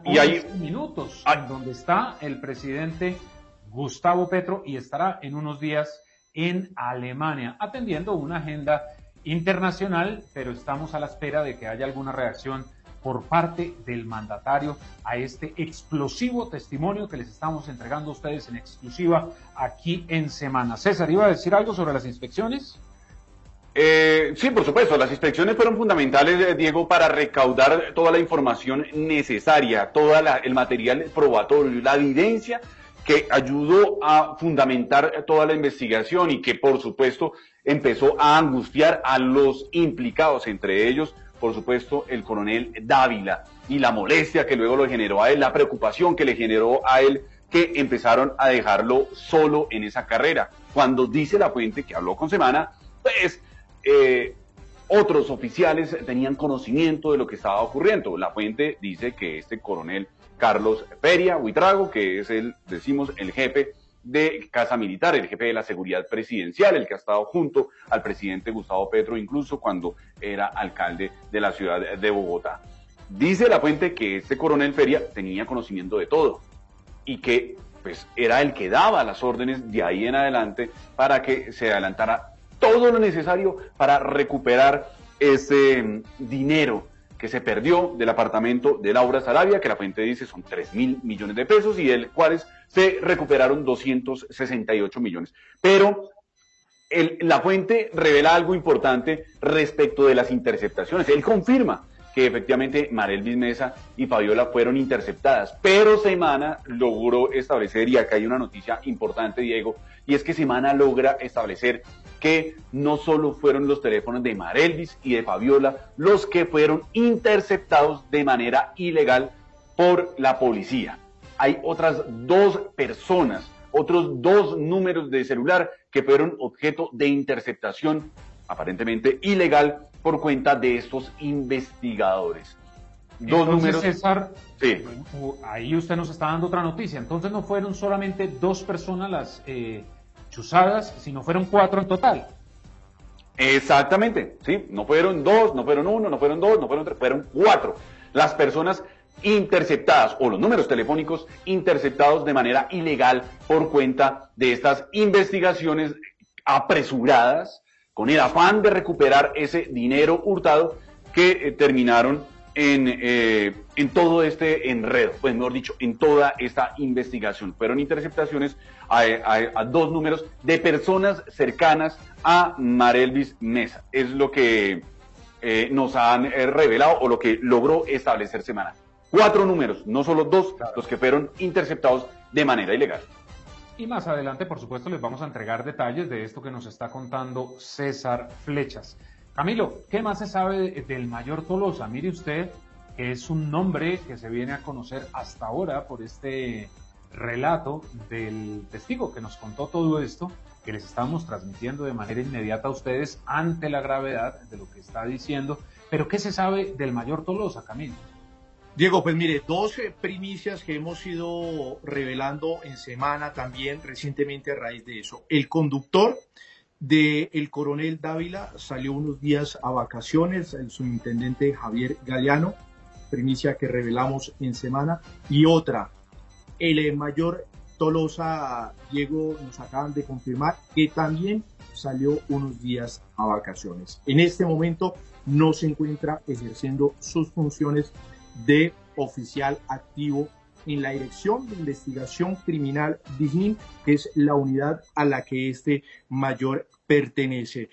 Y hay minutos donde está el presidente Gustavo Petro y estará en unos días en Alemania atendiendo una agenda internacional, pero estamos a la espera de que haya alguna reacción por parte del mandatario a este explosivo testimonio que les estamos entregando a ustedes en exclusiva aquí en Semana. César, ¿iba a decir algo sobre las inspecciones? Sí, por supuesto, las inspecciones fueron fundamentales, Diego, para recaudar toda la información necesaria, el material probatorio, la evidencia que ayudó a fundamentar toda la investigación y que, por supuesto, empezó a angustiar a los implicados, entre ellos, por supuesto, el coronel Dávila, y la molestia que luego lo generó a él, la preocupación que le generó a él, que empezaron a dejarlo solo en esa carrera. Cuando dice la fuente que habló con Semana, pues otros oficiales tenían conocimiento de lo que estaba ocurriendo. La fuente dice que este coronel Carlos Feria Buitrago, que es el jefe de Casa Militar, el jefe de la seguridad presidencial, el que ha estado junto al presidente Gustavo Petro, incluso cuando era alcalde de la ciudad de Bogotá. Dice la fuente que este coronel Feria tenía conocimiento de todo y que pues era el que daba las órdenes de ahí en adelante para que se adelantara todo lo necesario para recuperar ese dinero que se perdió del apartamento de Laura Sarabia, que la fuente dice son 3.000 millones de pesos, y del cuales se recuperaron 268 millones. Pero la fuente revela algo importante respecto de las interceptaciones. Él confirma que efectivamente Marelvis Mesa y Fabiola fueron interceptadas, pero Semana logró establecer, y acá hay una noticia importante, Diego, y es que Semana logra establecer que no solo fueron los teléfonos de Marelvis y de Fabiola los que fueron interceptados de manera ilegal por la policía. Hay otras 2 personas, otros 2 números de celular que fueron objeto de interceptación aparentemente ilegal por cuenta de estos investigadores. Entonces, números. César, sí. Ahí usted nos está dando otra noticia. Entonces no fueron solamente 2 personas las chuzadas, sino fueron 4 en total. Exactamente, sí. No fueron 2, no fueron 1, no fueron 2, no fueron 3, fueron 4. Las personas interceptadas o los números telefónicos interceptados de manera ilegal por cuenta de estas investigaciones apresuradas con el afán de recuperar ese dinero hurtado que terminaron en todo este enredo, pues mejor dicho, en toda esta investigación. Fueron interceptaciones a 2 números de personas cercanas a Marelvis Mesa. Es lo que nos han revelado o lo que logró establecer Semana. 4 números, no solo 2, claro, los que fueron interceptados de manera ilegal. Y más adelante, por supuesto, les vamos a entregar detalles de esto que nos está contando César Flechas. Camilo, ¿qué más se sabe del mayor Tolosa? Mire usted que es un nombre que se viene a conocer hasta ahora por este relato del testigo que nos contó todo esto, que les estamos transmitiendo de manera inmediata a ustedes ante la gravedad de lo que está diciendo. Pero ¿qué se sabe del mayor Tolosa, Camilo? Diego, pues mire, 12 primicias que hemos ido revelando en Semana también recientemente a raíz de eso. El conductor del coronel Dávila salió unos días a vacaciones, el subintendente Javier Galeano, primicia que revelamos en Semana. Y otra, el mayor Tolosa, Diego, nos acaban de confirmar que también salió unos días a vacaciones. En este momento no se encuentra ejerciendo sus funciones de oficial activo en la Dirección de Investigación Criminal DIJÍN, que es la unidad a la que este mayor pertenece.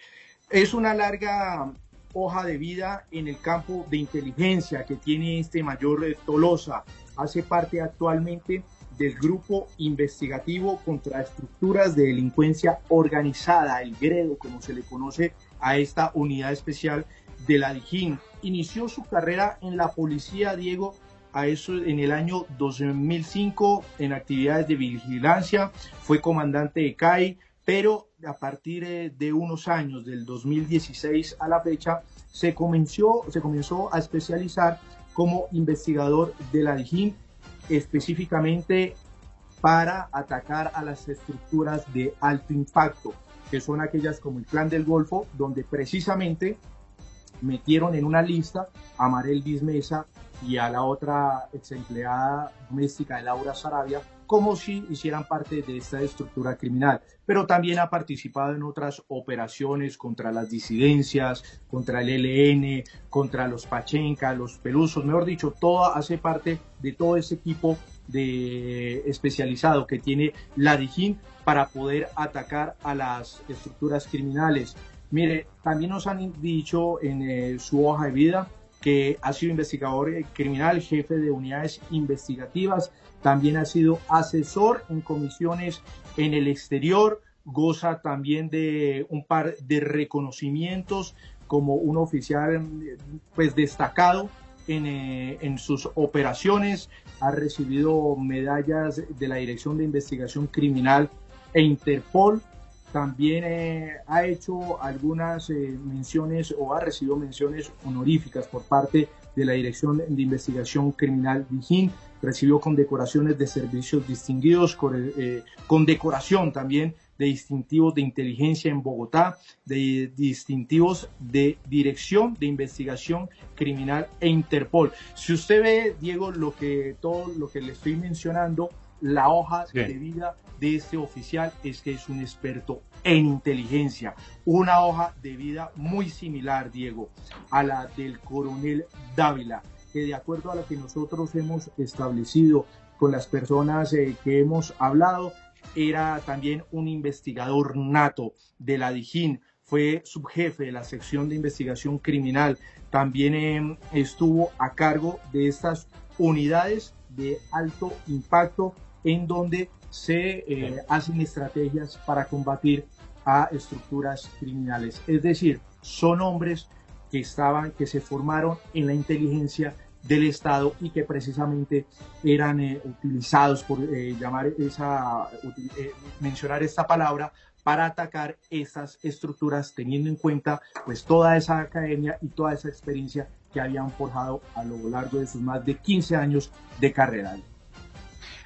Es una larga hoja de vida en el campo de inteligencia que tiene este mayor Tolosa. Hace parte actualmente del Grupo Investigativo contra Estructuras de Delincuencia Organizada, el GREDO, como se le conoce a esta unidad especial de la DIJÍN. Inició su carrera en la policía, Diego, a eso en el año 2005 en actividades de vigilancia, fue comandante de CAI, pero a partir de unos años, del 2016 a la fecha, se comenzó a especializar como investigador de la DIJÍN, específicamente para atacar a las estructuras de alto impacto, que son aquellas como el Clan del Golfo, donde precisamente metieron en una lista a Marel Dismesa y a la otra ex empleada doméstica de Laura Sarabia, como si hicieran parte de esta estructura criminal. Pero también ha participado en otras operaciones contra las disidencias, contra el ELN, contra los Pachenca, los Pelusos, mejor dicho, todo hace parte de todo ese equipo especializado que tiene la DIJÍN para poder atacar a las estructuras criminales. Mire, también nos han dicho en su hoja de vida que ha sido investigador criminal, jefe de unidades investigativas, también ha sido asesor en comisiones en el exterior, goza también de un par de reconocimientos como un oficial pues destacado en sus operaciones, ha recibido medallas de la Dirección de Investigación Criminal e Interpol. También ha hecho algunas menciones o ha recibido menciones honoríficas por parte de la Dirección de Investigación Criminal DIJÍN, recibió condecoraciones de servicios distinguidos, condecoración también de distintivos de inteligencia en Bogotá, de distintivos de Dirección de Investigación Criminal e Interpol. Si usted ve, Diego, todo lo que le estoy mencionando, la hoja de vida de este oficial es que es un experto en inteligencia, una hoja de vida muy similar, Diego, a la del coronel Dávila, que de acuerdo a lo que nosotros hemos establecido con las personas que hemos hablado, era también un investigador nato de la DIJÍN, fue subjefe de la sección de investigación criminal, también estuvo a cargo de estas unidades de alto impacto en donde se hacen estrategias para combatir a estructuras criminales. Es decir, son hombres que se formaron en la inteligencia del Estado y que precisamente eran utilizados por mencionar esta palabra para atacar esas estructuras, teniendo en cuenta pues toda esa academia y toda esa experiencia que habían forjado a lo largo de sus más de 15 años de carrera.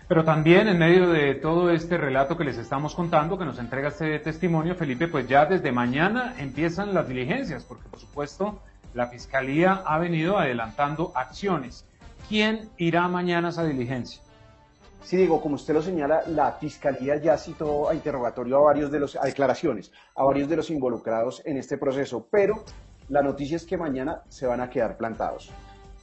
Pero también en medio de todo este relato que les estamos contando, que nos entrega este testimonio, Felipe, pues ya desde mañana empiezan las diligencias, porque por supuesto la Fiscalía ha venido adelantando acciones. ¿Quién irá mañana a esa diligencia? Sí, digo, como usted lo señala, la Fiscalía ya citó a interrogatorio a declaraciones, a varios de los involucrados en este proceso, pero la noticia es que mañana se van a quedar plantados.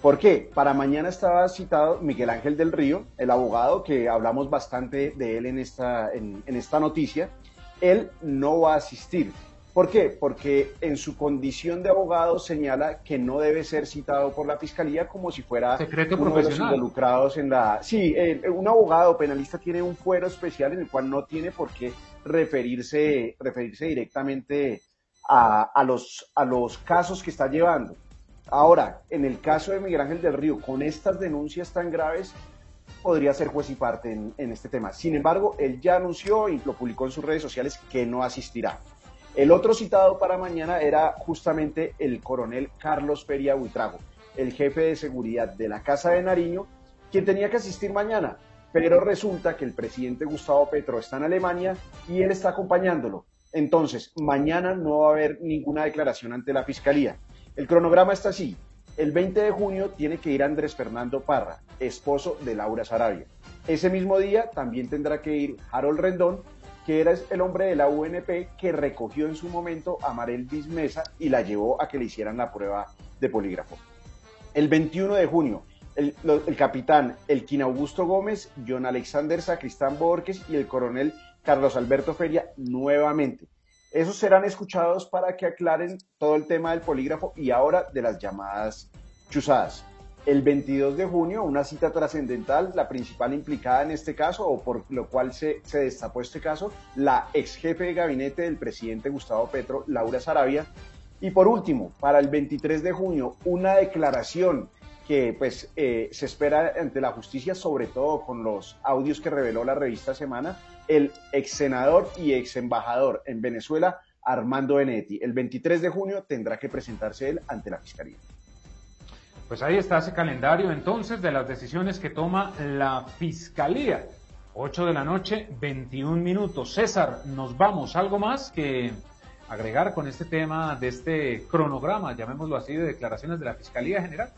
¿Por qué? Para mañana estaba citado Miguel Ángel del Río, el abogado, que hablamos bastante de él en esta noticia. Él no va a asistir. ¿Por qué? Porque en su condición de abogado señala que no debe ser citado por la Fiscalía como si fuera secreto uno de los involucrados en la... Sí, un abogado penalista tiene un fuero especial en el cual no tiene por qué referirse directamente a los casos que está llevando. Ahora, en el caso de Miguel Ángel del Río, con estas denuncias tan graves, podría ser juez y parte en este tema. Sin embargo, él ya anunció y lo publicó en sus redes sociales que no asistirá. El otro citado para mañana era justamente el coronel Carlos Feria Buitrago, el jefe de seguridad de la Casa de Nariño, quien tenía que asistir mañana, pero resulta que el presidente Gustavo Petro está en Alemania y él está acompañándolo. Entonces, mañana no va a haber ninguna declaración ante la Fiscalía. El cronograma está así. El 20 de junio tiene que ir Andrés Fernando Parra, esposo de Laura Sarabia. Ese mismo día también tendrá que ir Harold Rendón, que era el hombre de la UNP que recogió en su momento a Marel Dismesa y la llevó a que le hicieran la prueba de polígrafo. El 21 de junio, el capitán Elkin Augusto Gómez, John Alexander Sacristán Borges y el coronel Carlos Alberto Feria nuevamente. Esos serán escuchados para que aclaren todo el tema del polígrafo y ahora de las llamadas chuzadas. El 22 de junio, una cita trascendental, la principal implicada en este caso, o por lo cual se destapó este caso, la ex jefe de gabinete del presidente Gustavo Petro, Laura Sarabia. Y por último, para el 23 de junio, una declaración que pues se espera ante la justicia, sobre todo con los audios que reveló la revista Semana, el ex senador y ex embajador en Venezuela, Armando Benedetti. El 23 de junio tendrá que presentarse él ante la Fiscalía. Pues ahí está ese calendario entonces de las decisiones que toma la Fiscalía. 8 de la noche, 21 minutos. César, nos vamos. ¿Algo más que agregar con este tema de este cronograma, llamémoslo así, de declaraciones de la Fiscalía General?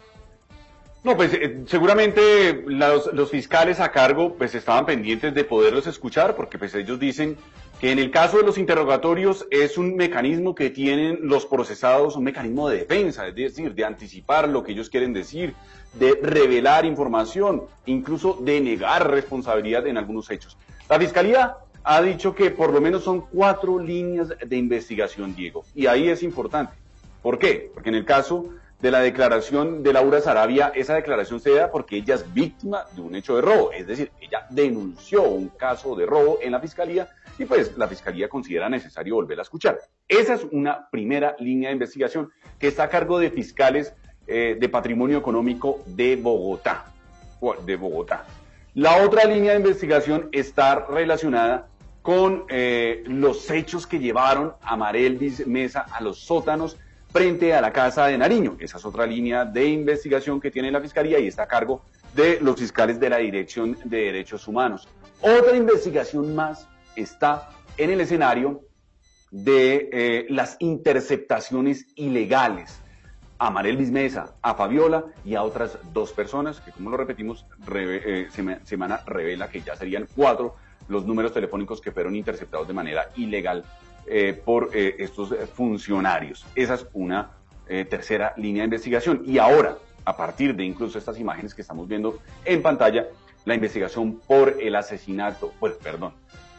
No, pues seguramente los fiscales a cargo pues estaban pendientes de poderlos escuchar, porque pues ellos dicen que en el caso de los interrogatorios es un mecanismo que tienen los procesados, un mecanismo de defensa, es decir, de anticipar lo que ellos quieren decir, de revelar información, incluso de negar responsabilidad en algunos hechos. La Fiscalía ha dicho que por lo menos son 4 líneas de investigación, Diego, y ahí es importante. ¿Por qué? Porque en el caso de la declaración de Laura Sarabia, esa declaración se da porque ella es víctima de un hecho de robo, es decir, ella denunció un caso de robo en la Fiscalía y pues la Fiscalía considera necesario volverla a escuchar. Esa es una primera línea de investigación que está a cargo de fiscales de patrimonio económico de Bogotá. La otra línea de investigación está relacionada con los hechos que llevaron a Amarelvis Mesa a los sótanos frente a la Casa de Nariño. Esa es otra línea de investigación que tiene la Fiscalía y está a cargo de los fiscales de la Dirección de Derechos Humanos. Otra investigación más está en el escenario de las interceptaciones ilegales a Amarelvis Mesa, a Fabiola y a otras 2 personas que, como lo repetimos, Semana revela que ya serían 4 los números telefónicos que fueron interceptados de manera ilegal por estos funcionarios. Esa es una tercera línea de investigación. Y ahora, a partir de incluso estas imágenes que estamos viendo en pantalla, la investigación por el asesinato,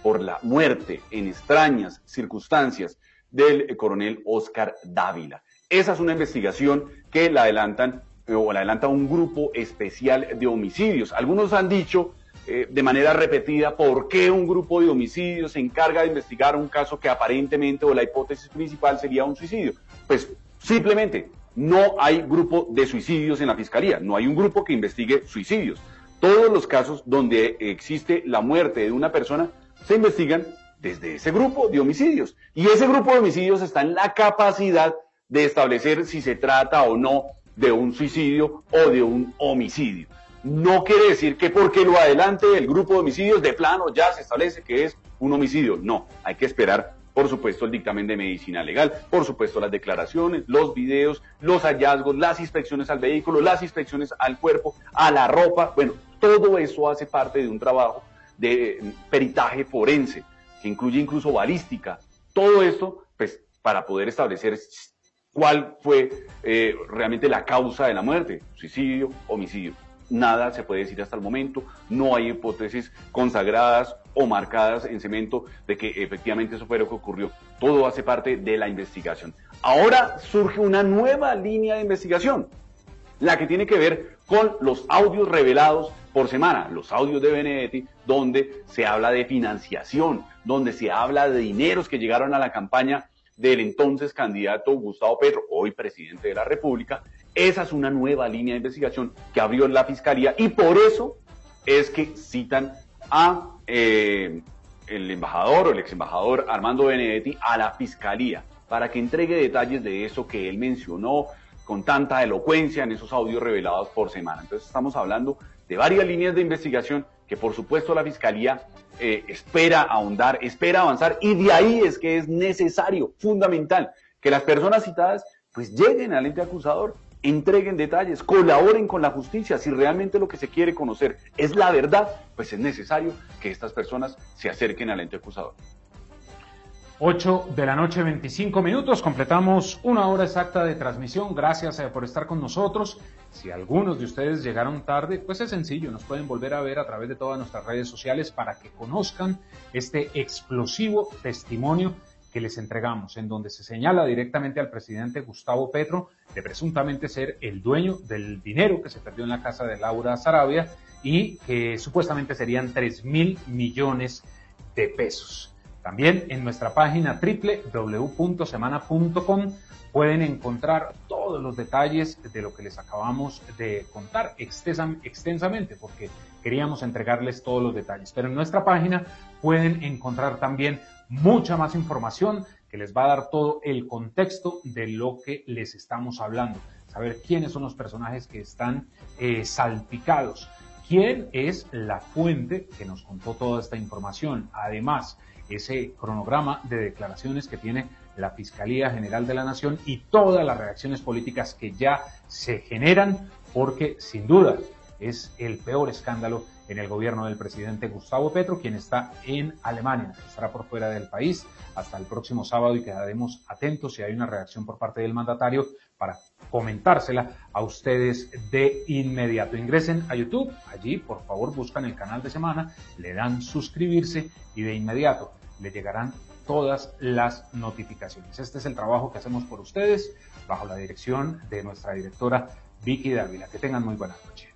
por la muerte en extrañas circunstancias del coronel Oscar Dávila. Esa es una investigación que la adelanta un grupo especial de homicidios. Algunos han dicho de manera repetida por qué un grupo de homicidios se encarga de investigar un caso que aparentemente o la hipótesis principal sería un suicidio. Pues simplemente no hay grupo de suicidios en la Fiscalía, no hay un grupo que investigue suicidios. Todos los casos donde existe la muerte de una persona se investigan desde ese grupo de homicidios. Y ese grupo de homicidios está en la capacidad de establecer si se trata o no de un suicidio o de un homicidio. No quiere decir que porque lo adelante el grupo de homicidios de plano ya se establece que es un homicidio. No, hay que esperar, por supuesto, el dictamen de medicina legal, por supuesto las declaraciones, los videos, los hallazgos, las inspecciones al vehículo, las inspecciones al cuerpo, a la ropa. Bueno, todo eso hace parte de un trabajo de peritaje forense, que incluye incluso balística. Todo esto, pues, para poder establecer cuál fue realmente la causa de la muerte, suicidio, homicidio. Nada se puede decir hasta el momento, no hay hipótesis consagradas o marcadas en cemento de que efectivamente eso fue lo que ocurrió. Todo hace parte de la investigación. Ahora surge una nueva línea de investigación, la que tiene que ver con los audios revelados por Semana, los audios de Benedetti, donde se habla de financiación, donde se habla de dineros que llegaron a la campaña del entonces candidato Gustavo Petro, hoy presidente de la República. Esa es una nueva línea de investigación que abrió la Fiscalía y por eso es que citan a el embajador o el ex embajador Armando Benedetti a la Fiscalía para que entregue detalles de eso que él mencionó con tanta elocuencia en esos audios revelados por Semana. Entonces estamos hablando de varias líneas de investigación que por supuesto la Fiscalía espera ahondar, espera avanzar y de ahí es que es necesario, fundamental, que las personas citadas pues lleguen al ente acusador, entreguen detalles, colaboren con la justicia. Si realmente lo que se quiere conocer es la verdad, pues es necesario que estas personas se acerquen al ente acusador. 8 de la noche, 25 minutos, completamos 1 hora exacta de transmisión. Gracias por estar con nosotros. Si algunos de ustedes llegaron tarde, pues es sencillo, nos pueden volver a ver a través de todas nuestras redes sociales para que conozcan este explosivo testimonio que les entregamos, en donde se señala directamente al presidente Gustavo Petro de presuntamente ser el dueño del dinero que se perdió en la casa de Laura Sarabia y que supuestamente serían 3.000 millones de pesos. También en nuestra página www.semana.com pueden encontrar todos los detalles de lo que les acabamos de contar extensamente, porque queríamos entregarles todos los detalles. Pero en nuestra página pueden encontrar también mucha más información que les va a dar todo el contexto de lo que les estamos hablando. Saber quiénes son los personajes que están salpicados, quién es la fuente que nos contó toda esta información. Además, ese cronograma de declaraciones que tiene la Fiscalía General de la Nación y todas las reacciones políticas que ya se generan, porque sin duda es el peor escándalo en el gobierno del presidente Gustavo Petro, quien está en Alemania, estará por fuera del país hasta el próximo sábado y quedaremos atentos si hay una reacción por parte del mandatario para comentársela a ustedes de inmediato. Ingresen a YouTube, allí por favor buscan el canal de Semana, le dan suscribirse y de inmediato le llegarán todas las notificaciones. Este es el trabajo que hacemos por ustedes bajo la dirección de nuestra directora Vicky Dávila. Que tengan muy buena noche.